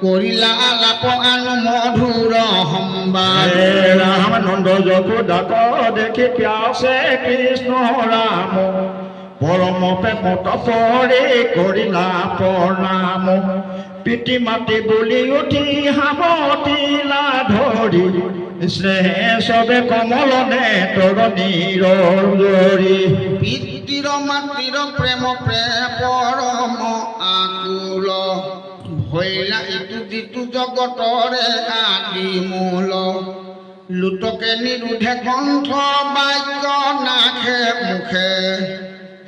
কৰিলা আলাপ আনো মধুৰ সম্বাদ ৰাম নন্দ যশোদাক দেখি প্যাসে কৃষ্ণ ৰাম পৰম প্ৰেমত পৰে কৰিলা প্ৰণাম পিতৃ মাতৃ বুলি উঠি সাৱতিলা ধৰি স্নেহ চবে কমল নেতৰ নিৰজৰি পিতৃ পিতৃৰ মাতৃৰ প্ৰেম পৰম আকুল ভৈলা ইটো যিটো জগতৰে আদি মূল লুটকে নিৰুধে কণ্ঠ বাক্য নাখে মুখে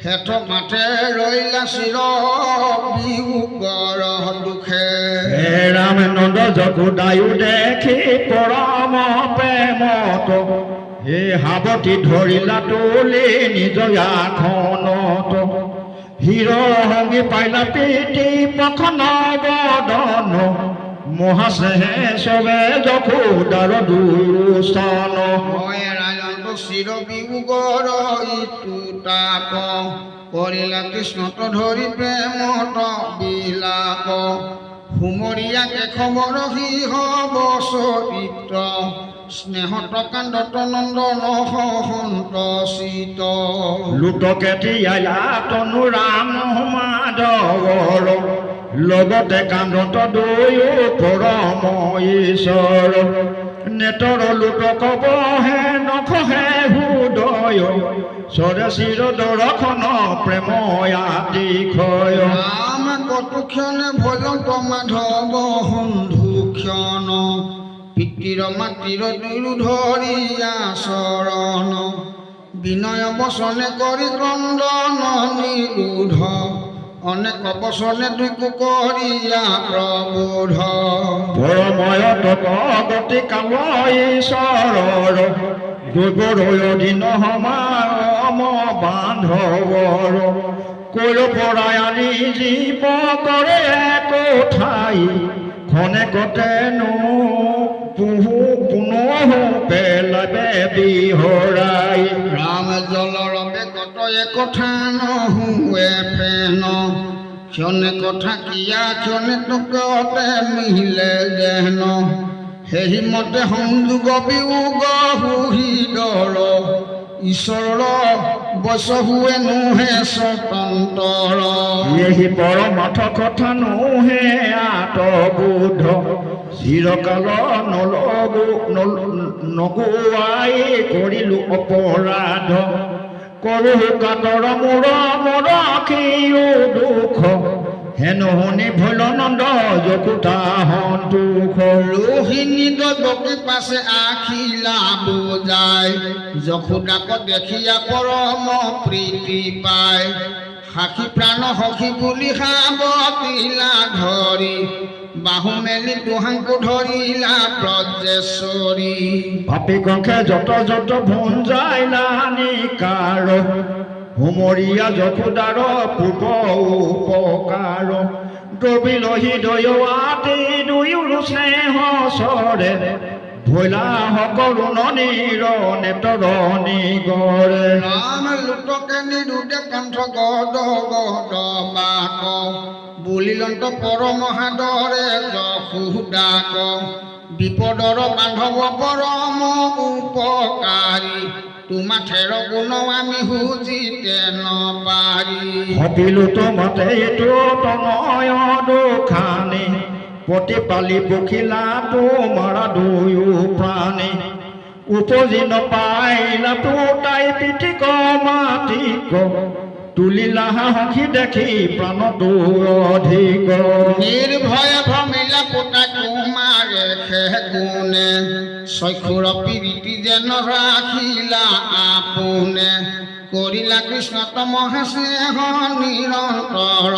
হেঠ মাথে ৰৈলা চিৰ বিয়োগৰ দুখে হে ৰাম নন্দ যশোদায়ো দেখি পৰম প্ৰেমত হে সাৱটি ধৰিলা তুলি নিজ আসনত হিৰ সংগী পাইলা প্ৰীতি পখন বদন মহাস্নেহে চবে যশোদাৰ দুস্থান হয় ৰাজন্ত চিৰ বিয়োগৰ ইটো তাপ কৰিলা কৃষ্ণত ধৰি প্ৰেমত বিলাপ হুমৰীয়াকে খবৰ সিহ চৰিত্ৰ স্নেহত কান্দত নন্দন সন্তোষিত লুটকে তিয়ালা তনু ৰাম মাধৱৰ লগতে কান্দত দুয়ো পৰম ঈশ্বৰ নেতৰ লুটক বহে নখহে হৃদয় চৰে চিৰ দৰ্শন প্ৰেম আতিশয় ৰাম কটুক্ষণে ভজন্ত মাধৱ সন্ধুক্ষণ পিতৃৰ মাতৃৰ দুয়ো ধৰিয়া চৰণ বিনয় বচনে কৰি ক্ৰন্দন নিৰোধ অনেক বচনে দুইকো কৰিয়া প্ৰবোধ পৰময় তত গতি কাম ঈশ্বৰৰ দুৰ্গৰ দিন সমাম বান্ধৱৰ কৈল পৰাই আনি জীৱ কৰে কোঠাই খনে কতেনো পুনঃ পেলাবে বিহৰাই ৰাম জলৰ বেগত কথা নহুৱে ফেন ক্ষণে কথা কিয়া ক্ষণে টুকতে মিলে যেন সেই মতে সংযোগ বিয়োগ সুহৃদৰ ঈশ্বৰৰ বচ হুৱে নোহে স্বতন্ত্ৰ এই পৰমাৰ্থ কথা নোহে আতবোধ চিৰকাল নগুৱাই কৰিলো অপৰাধ কৰো কাতৰ মোৰ ৰাখিও দুখ হেনো শুনি ভৈল নন্দ যশোদা সন্তোষ লোহিনী দৈৱকী পাছে আখিলা বুজাই যশোদাক দেখিয়া পৰম প্ৰীতি পায় সাখী প্ৰাণ সখী বুলি সাৱতিলা ধৰি বাহু মেলি দুহাংকু ধৰিলা ব্ৰজেশ্বৰী পাপী কংখে যত যত ভুঞ্জাইলা নিকাৰ হুমৰীয়া যশোদাৰ পূৰ্ব উপকাৰ ডবিল হৃদয় আতি দুয়ো স্নেহ চৰে ভৈলা সকলো ননীৰ নেতৰ নিগৰে ৰাম লুটকে নিৰুদে কণ্ঠ গদ গদ বাক বুলিলন্ত পৰম সাদৰে যশোদাক বিপদৰ বান্ধৱ পৰম উপকাৰী তোমা ঠেৰ গুণ আমি সুজিতে নপাৰি ভাবিলো তোমাতে এইটো তনয় দুখানি প্ৰতিপালি পখিলা তোমাৰ দুয়ো প্ৰাণী উপজি নপাইলা তাই পিঠিক মাটিক তুলিলা সখী দেখি প্ৰাণটো অধিক নিৰ্ভয় ভ্ৰমিলা পোতা তোমাৰে গুণে চক্ষুৰ প্ৰীতি যেন ৰাখিলা আপোনে কৰিলা কৃষ্ণত মহাস্নেহ নিৰন্তৰ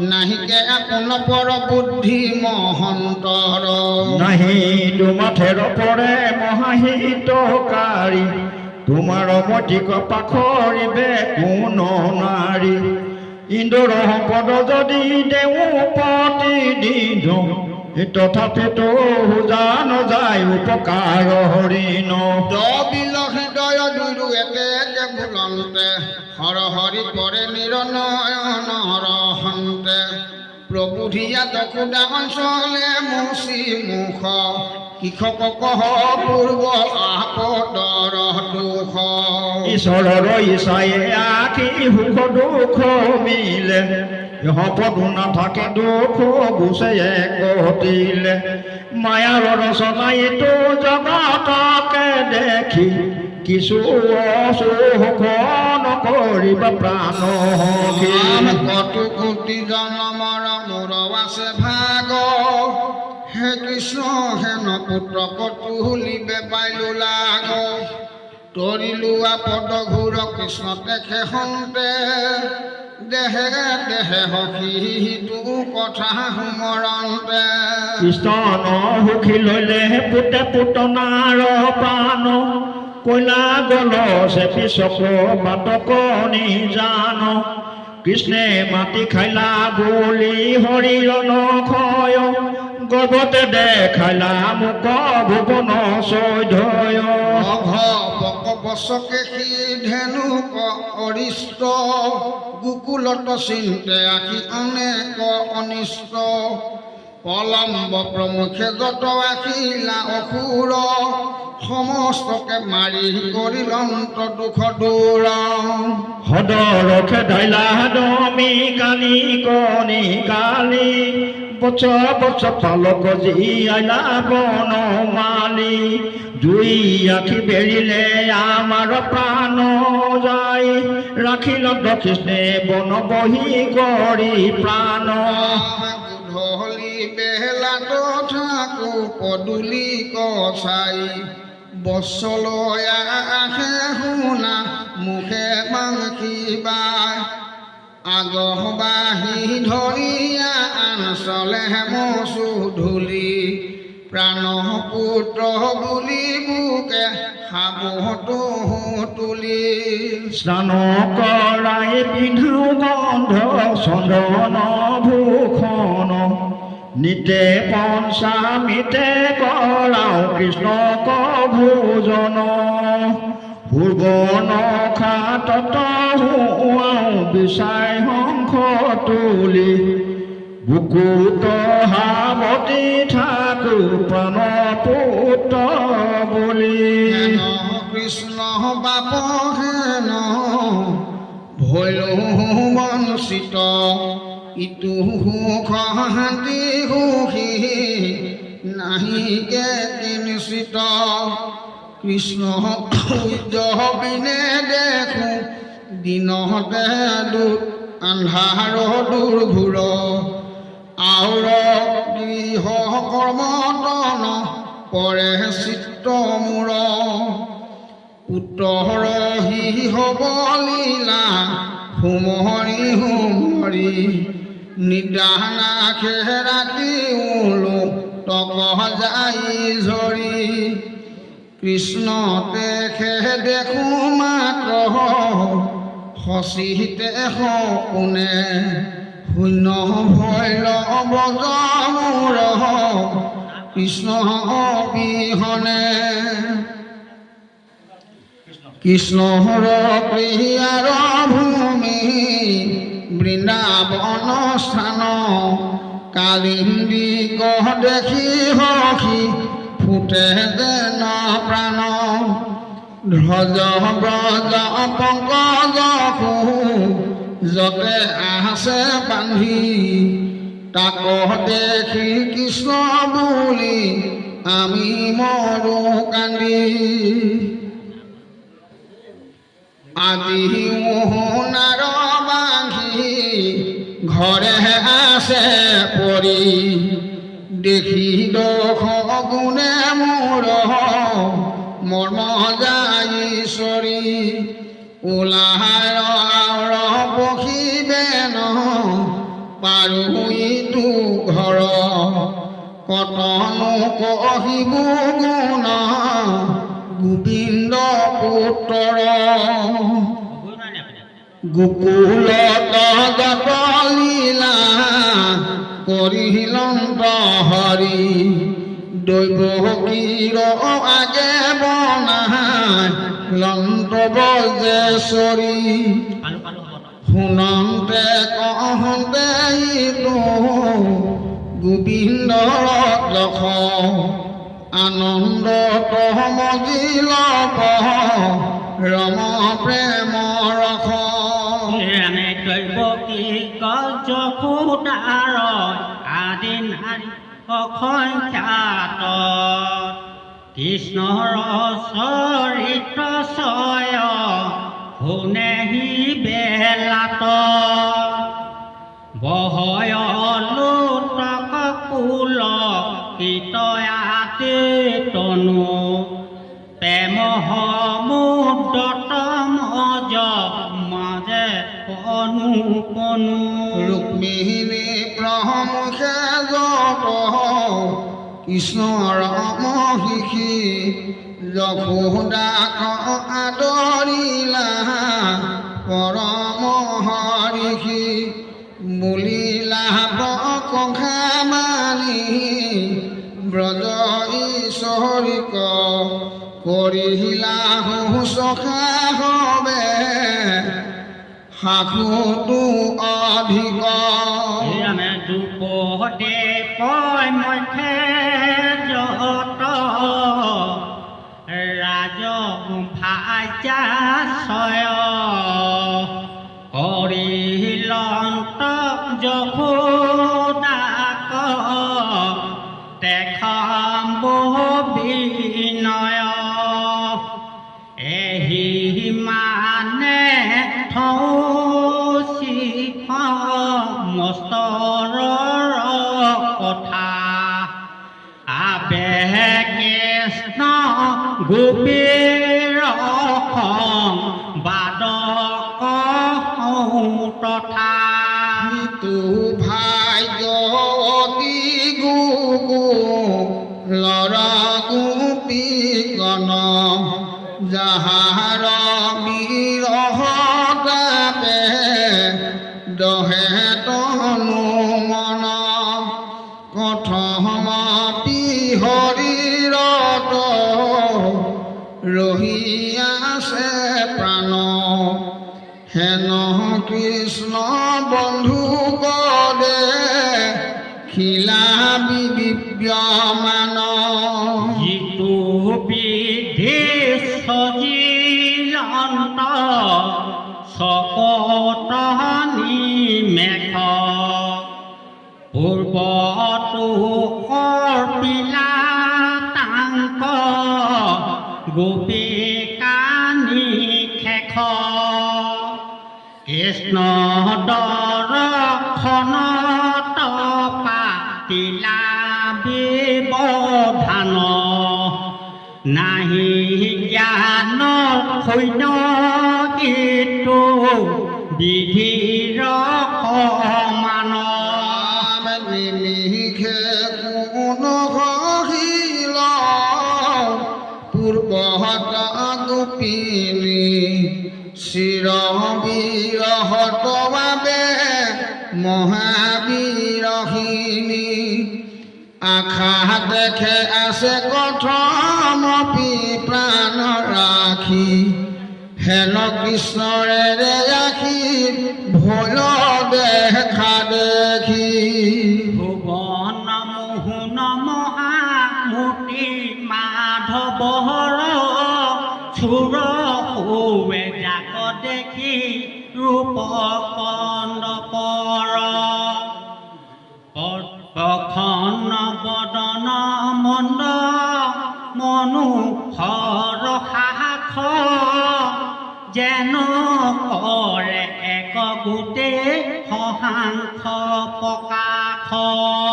নাহিকে আপোন পৰ বুদ্ধি মহন্তৰ নাহি তোমাথেৰ পৰে মহাহিতকাৰী তোমাৰ মতিক পাখৰিবে কোন নাৰী ইন্দ্ৰৰ সম্পদ যদি দেও প্ৰতিদিন তথাপিতো জান যায় উপকাৰ হৰিণ দবিল হৃদয় দুয়ো একে একে ভুলন্তে হৰ হৰি পৰে নিৰনয়ন ৰহন্তে প্ৰভুধিয়া যশোদা অঞ্চলে মুচি মুখ কৃষক কহ পূৰ্ব আপদৰ দুখ ঈশ্বৰৰ ইচ্ছায়ে আখি সুখ দুখ মিলে সম্পদো নাথাকে দুখ গুছে গতিলে মায়াৰ ৰচনাইতো জগতকে দেখি কিছু অসুখ নকৰিবা প্ৰাণ কত কোটি জনমৰ মোৰ আছে ভাগ হে কৃষ্ণ হেন পুত্ৰ কতুলিবে পাইলো লাগ তৰিলো আপদ ঘূৰ কৃষ্ণ দেখে সন্তে দেহে দেহে সখী সিটো কথা সুমৰন্তে কৃষ্ণ সুখী ললে পুতে পুতনাৰ প্ৰাণ কইলা গল চেপি চক বাটকনি জান কৃষ্ণে মাটি খাইলা বুলি হৰিৰ নখয় গৰ্ভতে দেখাইলা মোক ভুৱন চৈধয় অঘ বক বচকে সি ধেনুক অৰিষ্ট গোকুলত চিন্তে আখি অনেক অনিষ্ট পলম্ব প্ৰমুখে যত আখিলা অসুৰ সমস্তকে মাৰি কৰিলন্ত দুখ দূৰ সদৰখে দাইলা দমি কালি কণি কালি বছ বছ পালক জীয়াইলা বন মালি জুই আখি বেৰিলে আমাৰ প্ৰাণ যায় ৰাখিল কৃষ্ণে বন বহি কৰি প্ৰাণ গধূলি বেলাটো থাকো পদূলি কচাই বছলৈ আহে শুনা মুখে মাংসিবাই আগবাহি ধৰিয়া আনচলে মচু ধূলি প্ৰাণ পুত্ৰ বুলি বুকে সাবতো তুলি স্নান কৰাই পিন্ধো গন্ধ চন্দন ভূষণ নিতে পঞ্চামিতে কৰাও কৃষ্ণক ভোজন পূৰ্বন খাতত হুৱাও বিচাই শংখ তুলি বুকুত হাবতি থাকো প্ৰাণ পুত্ৰ বুলি হেন কৃষ্ণ বাপ হেন ভৈলো বঞ্চিত ইটো সুখ শান্তি সুখী নাহিকে কিঞ্চিত কৃষ্ণ বিনে দেখো দিনতে আন্ধাৰ দূৰ ঘূৰ আউৰ গৃহ কৰ্মতন পৰে চিত্ত মূৰ পুত্ৰৰ হি হব লীলা হুমৰি হুমৰি নিদানাখে ৰাতি ওলো তক যাই ঝৰি কৃষ্ণ দেখে দেখো মাত্ৰ সচিতে সপোনে শূন্য ভৈল বজ মূৰ কৃষ্ণ অবিহনে কৃষ্ণৰ প্ৰিয়াৰ ভূমি বৃন্দাবন স্থান কালিন্দী গহ দেখি সখী ফুটে যেন প্ৰাণ ধ্বজ ব্ৰজ পংকজ যতে আছে বান্ধি তাক দেখি কৃষ্ণ বুলি আমি মৰো কান্দি আজি মোহনাৰ বান্ধি ঘৰে আছে পৰি দেখি দোষ গুণে মোৰ মৰ্ম যাই চৰি ওলাৰ পখিবে ন পাৰো ইটো ঘৰ কতনো কহিব গুণ গোবিন্দ পুত্ৰ গোকুলত যত লীলা কৰিলন্ত হৰি দৈৱকীৰ আগে বনাই লন্ত বজেশ্বৰী শুনন্তে কহন্তে ইটো গোবিন্দৰ লখ আনন্দ তহমজিল ৰম প্ৰেম ৰখ এনে দৈৱকী গজসুদাৰ আদি নাৰী অসংখ্যাত কৃষ্ণৰ চৰিত্ৰ চয় শুনেহি বেলাত বহয় লোটক কুল কীতয়াতে তনু প্ৰেম সমুদ্ৰত মজ মাজে কণু কণু ৰুক্মিণী প্ৰমুখে যত কৃষ্ণৰ মহিষী যশোদাক আদৰিলা পৰম হৰিষী বুলিলা প্ৰশংসা মানি ব্ৰজ ঈশ্বৰিক কৰিলা শুশ্ৰূষা হবে শাখুটো অধিক ৰামে দুপদে পয় মধ্যে যত ৰাজ ভাজা ছয় কৰিলন্ত যশোদাক দেখাম বিনয় এহি মানে থৌচি মস্তৰ কথা আবে কৃষ্ণ গোপীৰ বাদক তথা তু ভাগ্যৱতী গুগু ল'ৰা গোপী গণ যাহাৰ বিৰহ তাপে দহে তনু মন কথম পিহৰিৰত ৰহি আছে প্ৰাণ হেন কৃষ্ণ বন্ধু গদে খিলা বিদ্যমান যিটো বিধি সজিলন্ত চকত নিমেষ পূৰ্বতো কৰ্পিলা তাংক গোপিকানি খেখ কৃষ্ণ দৰ্শনত পাতিলা ব্যৱধান নাহি জ্ঞান সৈন্য ইটো বিধিৰ সমান নিমিষে কোনো সহিল পূৰ্বহত গোপিনী চিৰ বিৰহত বাবে মহাবীৰহিনী আশা দেখে আছে কথমপি প্ৰাণ ৰাখি হেন কৃষ্ণৰে ৰাখি ভোল দেখা দেখি ভুৱন মোহন মহামূৰ্তি মাধৱৰ চুৰ সৌৱে যাক দেখি ৰূপ কন্দপৰ প্ৰসন্ন বদন মন্দ মনোহৰ সাখ যেন কৰে এক গোটেই সহাংস প্ৰকাশ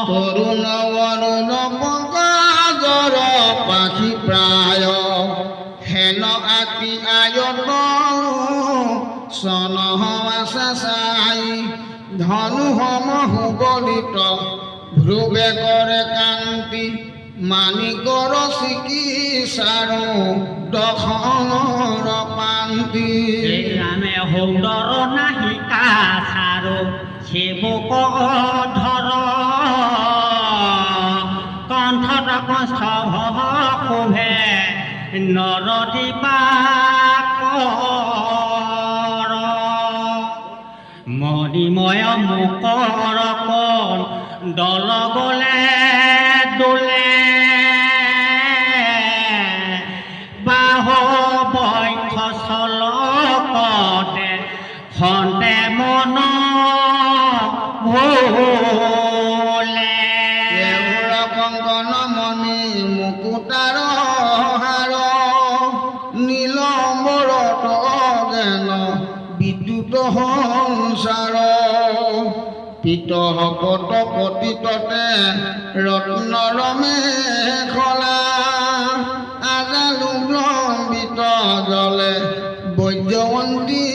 তৰুণ বৰুণ পংকজৰ পাখি প্ৰায় হেন আতি আয়ত চনহ আছে চাই ধনু সমহু গলিত ধ্ৰুৱে কৰে কান্তি মানিকৰ চিকিৎসাৰো দখনৰ পান্তি ৰামে সৌদৰ নাহিকা চাৰো সেৱক ধৰ কণ্ঠত কষ্ঠ শোভে নৰদীপা মণিময় মুকৰ কণ দল গলে দোলে বাহ বক্ষ চলকতে খন্তে মন ভোলে কংকন মণি মুকুতাৰ পট পতিততে ৰত্নৰমে খলা আজালু লম্বিত জলে বৈজয়ন্তী